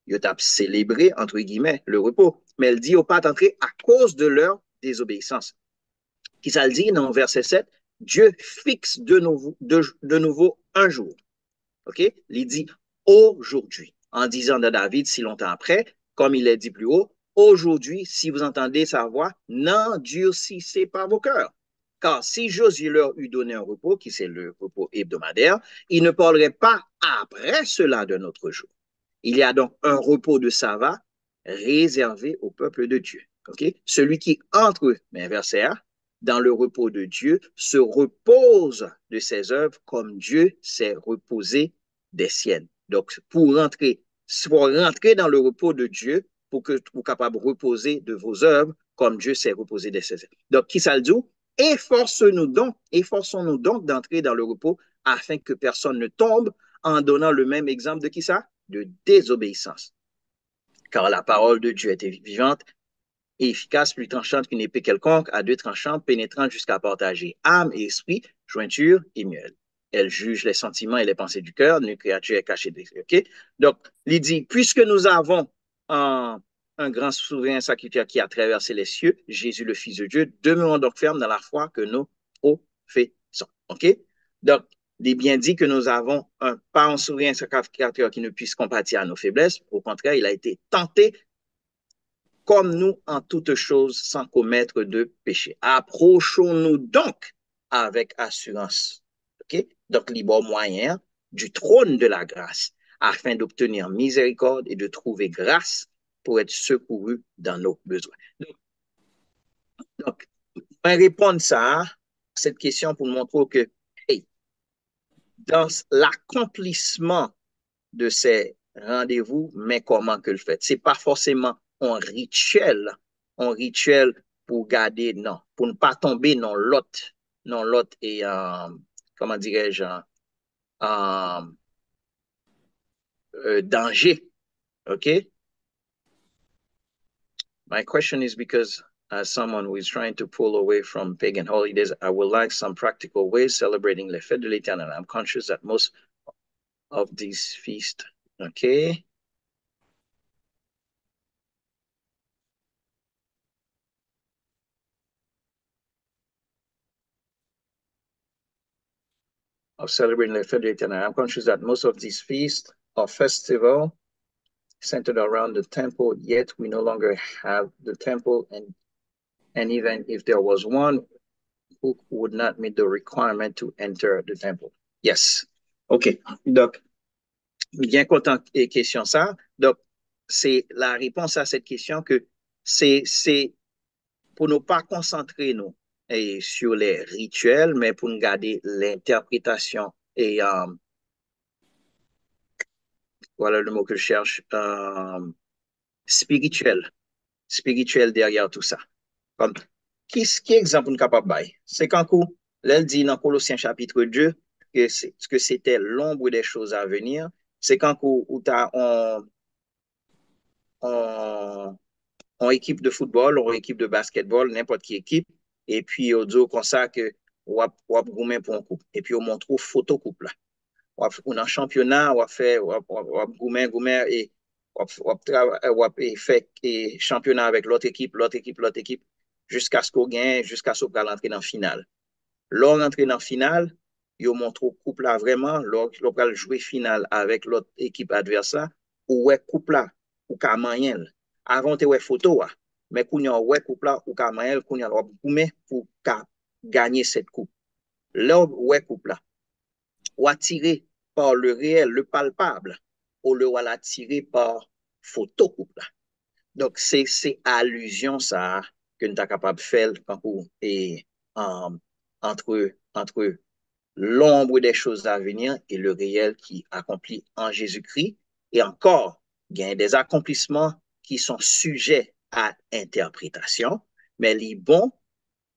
ils ont célébré, entre guillemets, le repos, mais il dit qu'ils pas entré à cause de leur désobéissance. Qui ça le dit dans verset 7, Dieu fixe de nouveau un jour. OK? Il dit aujourd'hui, en disant de David si longtemps après, comme il l'a dit plus haut, aujourd'hui, si vous entendez sa voix, n'endurcissez pas vos cœurs. Car si Josué leur eût donné un repos, qui c'est le repos hebdomadaire, il ne parlerait pas après cela de notre jour. Il y a donc un repos de sabbat réservé au peuple de Dieu. Okay? Celui qui entre, mais verset A, dans le repos de Dieu se repose de ses œuvres comme Dieu s'est reposé des siennes. Donc, pour rentrer dans le repos de Dieu, pour que vous soyez capable de reposer de vos œuvres comme Dieu s'est reposé de ses œuvres. Donc, qui ça le dit? Efforçons-nous donc d'entrer dans le repos afin que personne ne tombe en donnant le même exemple de qui ça? De désobéissance. Car la parole de Dieu est vivante et efficace, plus tranchante qu'une épée quelconque, à deux tranchants, pénétrant jusqu'à partager âme et esprit, jointure et miel. Elle juge les sentiments et les pensées du cœur, une créature est cachée d'esprit. Okay? Donc, il dit, puisque nous avons un grand souverain sacrificateur qui a traversé les cieux, Jésus le Fils de Dieu, demeurons donc fermes dans la foi que nous professons. OK? Donc, il est bien dit que nous avons pas un souverain sacrificateur qui ne puisse compatir à nos faiblesses. Au contraire, il a été tenté comme nous en toutes choses sans commettre de péché. Approchons-nous donc avec assurance. OK? Donc, libre moyen du trône de la grâce afin d'obtenir miséricorde et de trouver grâce pour être secouru dans nos besoins. Donc je vais répondre ça, cette question pour montrer que hey, dans l'accomplissement de ces rendez-vous, mais comment que le fait? C'est pas forcément un rituel pour garder, non, pour ne pas tomber dans l'autre et, comment dirais-je, danger. OK? My question is because as someone who is trying to pull away from pagan holidays, I would like some practical ways celebrating les fêtes de l'Éternel. I'm conscious that most of these feasts, okay? Of celebrating the fête de l'Éternel. I'm conscious that most of these feasts are festival centered around the temple, yet we no longer have the temple, and even if there was one, who would not meet the requirement to enter the temple. Yes. OK. Donc, bien content et question ça. Donc, c'est la réponse à cette question que c'est pour ne pas concentrer nous et sur les rituels, mais pour nous garder l'interprétation et voilà le mot que je cherche, spirituel derrière tout ça. Comme, qui exemple nous capable de c'est quand elle dit dans Colossiens chapitre 2 que c'était l'ombre des choses à venir, c'est quand où tu as en équipe de football, en équipe de basketball, n'importe qui équipe, et puis on dit comme ça que on va goumer pour un couple. Et puis on montre photo couple là. On a un championnat, on va faire goumer et on va faire championnat avec l'autre équipe, jusqu'à ce qu'on gagne, jusqu'à ce qu'on rentre dans la finale. Lors rentre dans la finale, on montre au couple là vraiment, lors va jouer finale avec l'autre équipe adversaire, ou ouais couple là, ou qu'à moyen. Avant tu ouais photo, mais qu'on y a ouais couple là, ou qu'à moyen, qu'on y a pour gagner cette coupe. Là, ouais couple là, ou attiré par le réel, le palpable, ou le ou attiré par photo couple là. Donc, c'est allusion ça que nous sommes capables de faire et, entre l'ombre des choses à venir et le réel qui accomplit en Jésus-Christ. Et encore, il y a des accomplissements qui sont sujets à interprétation, mais les bons,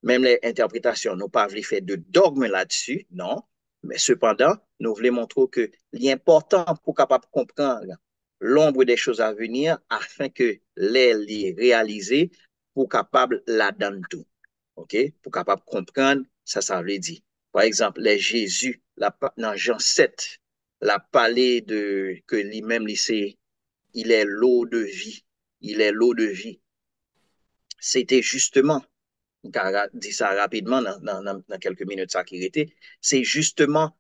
même les interprétations, nous pas voulu faire de dogme là-dessus, non. Mais cependant, nous voulons montrer que l'important pour capable comprendre l'ombre des choses à venir afin que les réaliser pour capable la donner tout. OK? Pour capable comprendre, ça veut dire. Par exemple, les Jésus, dans Jean 7, la parlé de que lui-même, il est l'eau de vie. Il est l'eau de vie. C'était justement, on dit ça rapidement dans quelques minutes, ça qui était, c'est justement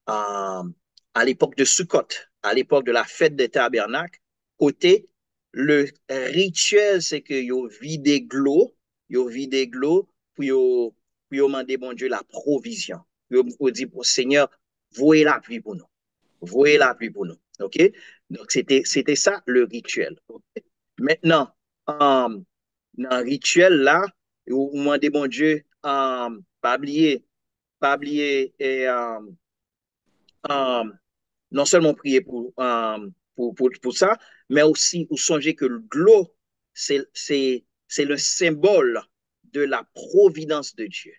à l'époque de Sukkot, à l'époque de la fête des tabernacles, côté le rituel, c'est que yo vide de l'eau pour yo demander bon Dieu la provision. Yo dit pour Seigneur, voyez la pluie pour nous. Voyez la pluie pour nous. OK? Donc, c'était ça le rituel. Okay? Maintenant, dans le rituel là, vous demandez bon Dieu, pas oublier et non seulement prier pour ça, mais aussi vous songez que l'eau, c'est le symbole de la providence de Dieu.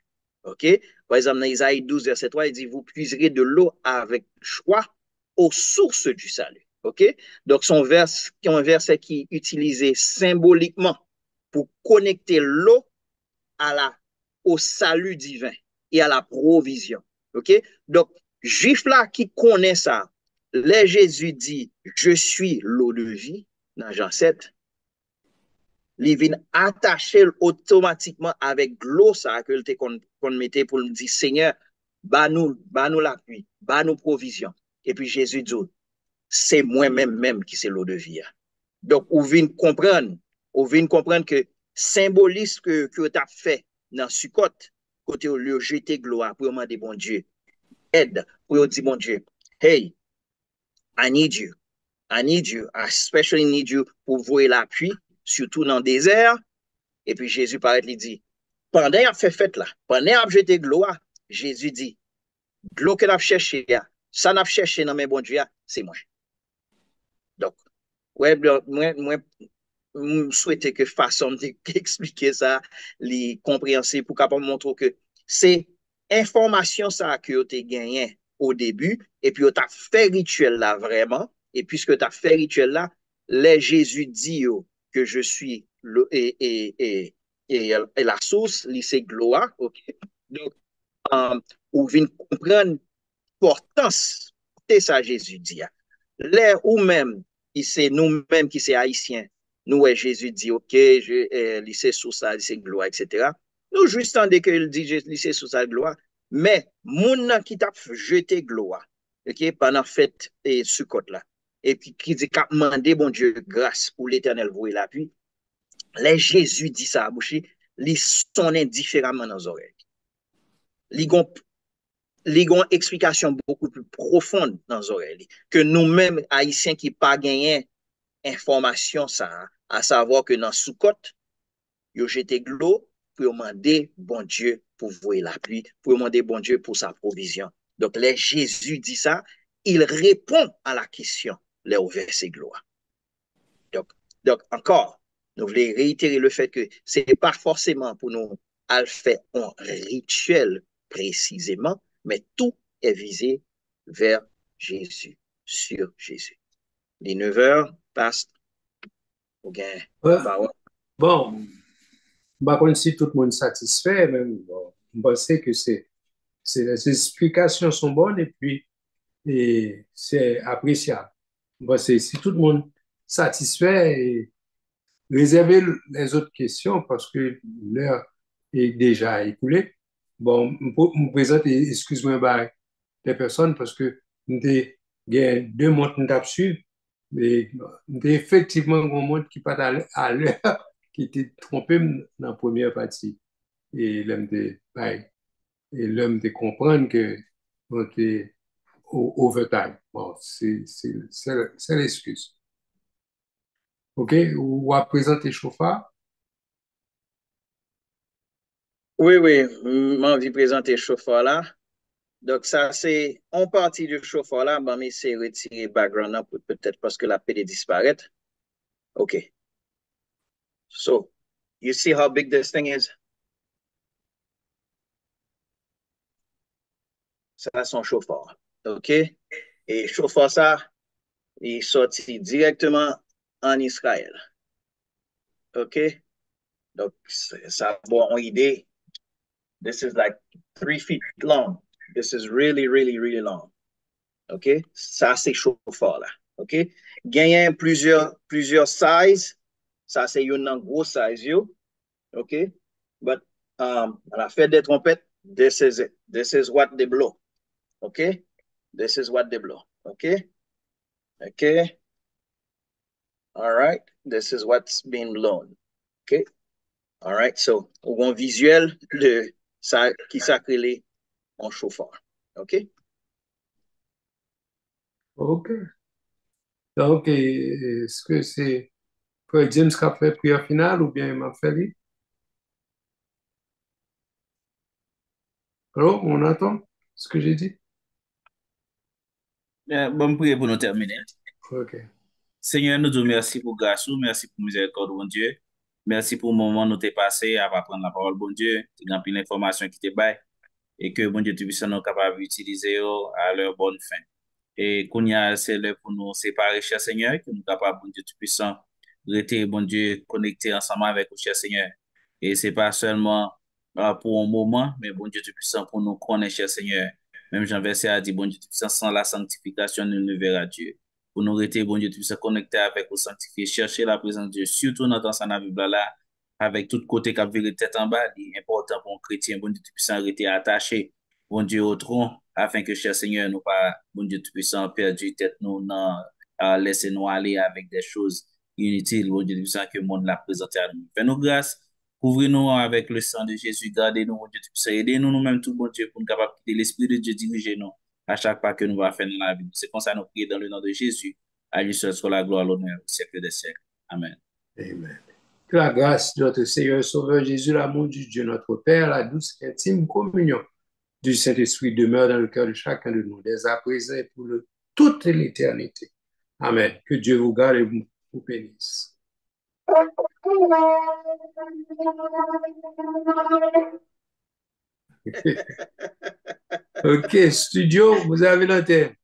OK? Par exemple, dans Isaïe 12, verset 3, il dit, vous puiserez de l'eau avec joie aux sources du salut. OK? Donc, c'est un verset qui est utilisé symboliquement pour connecter l'eau au salut divin et à la provision. OK? Donc, juif là qui connaît ça, les Jésus dit, je suis l'eau de vie, dans Jean 7, il vient attacher automatiquement avec l'eau ça que qu'on mettait pour nous dire, Seigneur, bah nous la pluie, bah nous provision. Et puis Jésus dit, c'est moi-même qui c'est l'eau de vie. Donc, on vient comprendre que symbolisme que tu as fait dans Sukkot, côté au lieu jeter gloire pour demander bon Dieu, aide pour dire bon Dieu, hey, I need you. I need you. I especially need you pour voir la pluie, surtout dans le désert. Et puis Jésus paraît, il dit, pendant qu'il a fait fête là, pendant qu'il a jeté gloire, Jésus dit, l'eau que n'a cherché, ça n'a cherché dans mes bon Dieu, c'est moi. Donc, ouais, moi, souhaiter que façon d'expliquer ça, les compréhensibles pour capable montrer que c'est information ça que tu as gagné au début et puis tu as fait rituel là vraiment et puisque tu as fait rituel là, les Jésus dit que je suis et la source, c'est gloire, OK? Donc, on vient comprendre l'importance de ça Jésus dit. L'air ou même, c'est nous-mêmes qui sommes haïtiens, nous, Jésus dit, OK, lycée sous ça, lycée gloire, etc. Nous, juste en dès qu'il dit lycée sous sa gloire, mais mon qui t'a jeté gloire, OK, pendant fête et Sukkot là, et qui dit qu'a demandé, bon Dieu, grâce pour l'éternel voyer la pluie, les Jésus dit ça à bouche, ils sont indifféremment dans les oreilles. Ils ont une explication beaucoup plus profonde dans les oreilles, que nous-mêmes, haïtiens qui pas gagné information ça, à savoir que dans Soukot, yo jeté de l'eau pour demander bon Dieu pour voir la pluie, pour demander bon Dieu pour sa provision. Donc, les Jésus dit ça, il répond à la question, les verset gloire. Donc, encore, nous voulons réitérer le fait que ce n'est pas forcément pour nous à faire un rituel précisément, mais tout est visé vers Jésus, sur Jésus. Les 9 heures passent au gain. Ouais. Bon, par contre, si tout le monde est satisfait, même, bon, je pense que les explications sont bonnes et puis c'est appréciable. Bon, si tout le monde est satisfait, et réservez les autres questions parce que l'heure est déjà écoulée. Bon, je me présente, excuse-moi, des personnes parce que nous avons deux montres dessus, mais nous effectivement un monde qui pas à l'heure, qui était trompé dans la première partie. Et l'homme de comprendre que on était overtime. Bon, c'est l'excuse. OK? On va présenter chauffard. Oui, m'envie présenter chauffeur là. Donc, ça, c'est en partie du chauffeur là, mais c'est retirer background là, peut-être parce que la PD disparaît. OK. So, you see how big this thing is? Ça, c'est son chauffeur. OK? Et chauffeur ça, il est sorti directement en Israël. OK? Donc, ça a bon idée. This is like 3 feet long. This is really, really, really long. OK? Ça, c'est chauffeur là. OK? Gagner plusieurs sizes. Ça, c'est une gros size, yo. OK? But à la fête des trompettes, this is it. This is what they blow. OK? This is what they blow. Okay? Okay? All right? This is what's being blown. Okay? All right? So, on visuel de ça qui s'appelle en chauffeur. OK? OK. Donc, est-ce que c'est Frère James qui a fait prière finale ou bien m'a fait lui? Allô, on entend ce que j'ai dit? Bon, prier pour nous terminer. OK. Seigneur, nous disons merci pour grâce, merci pour miséricorde, bon Dieu. Merci pour le moment où nous t'es passé à apprendre la parole, bon Dieu. Tu as rempli l'information qui t'est baille et que, bon Dieu, tu puisses nous capables d'utiliser à leur bonne fin. Et qu'on y a, c'est l'heure pour nous séparer, cher Seigneur, que nous capables, bon Dieu, tout puissant, rester, bon Dieu, connectés ensemble avec vous, cher Seigneur. Et c'est pas seulement pour un moment, mais bon Dieu, tout puissant, pour nous connaître, cher Seigneur. Même Jean Verset a dit, bon Dieu, tout puissant, sans la sanctification, nous ne verra Dieu. Pour nous rester, bon Dieu, tout puissant, connectés avec vous, sanctifier, chercher la présence de Dieu, surtout dans temps la Bible là, avec tout côté qui a viré tête en bas, il est important pour un chrétien, bon Dieu, tout puissant, rester attaché, bon Dieu, au tronc, afin que, cher Seigneur, nous pas, bon Dieu Tout-Puissant, perdu tête nous, non, laisser nous aller avec des choses inutiles, bon Dieu Tout-Puissant, que le monde l'a présenté à nous. Fais-nous grâce, couvrez-nous avec le sang de Jésus, gardez-nous, bon Dieu Tout-Puissant, aidez-nous nous-mêmes, tout bon Dieu, pour nous capable de l'Esprit de Dieu diriger nous à chaque pas que nous va faire dans la vie. C'est comme ça nous prions dans le nom de Jésus. À lui seul soit la gloire, l'honneur, au siècle des siècles. Amen. Amen. Que la grâce de notre Seigneur Sauveur Jésus, l'amour du Dieu notre Père, la douce intime communion du Saint-Esprit demeure dans le cœur de chacun de nous, dès à présent et pour toute l'éternité. Amen. Que Dieu vous garde et vous bénisse. OK, studio, vous avez l'antenne.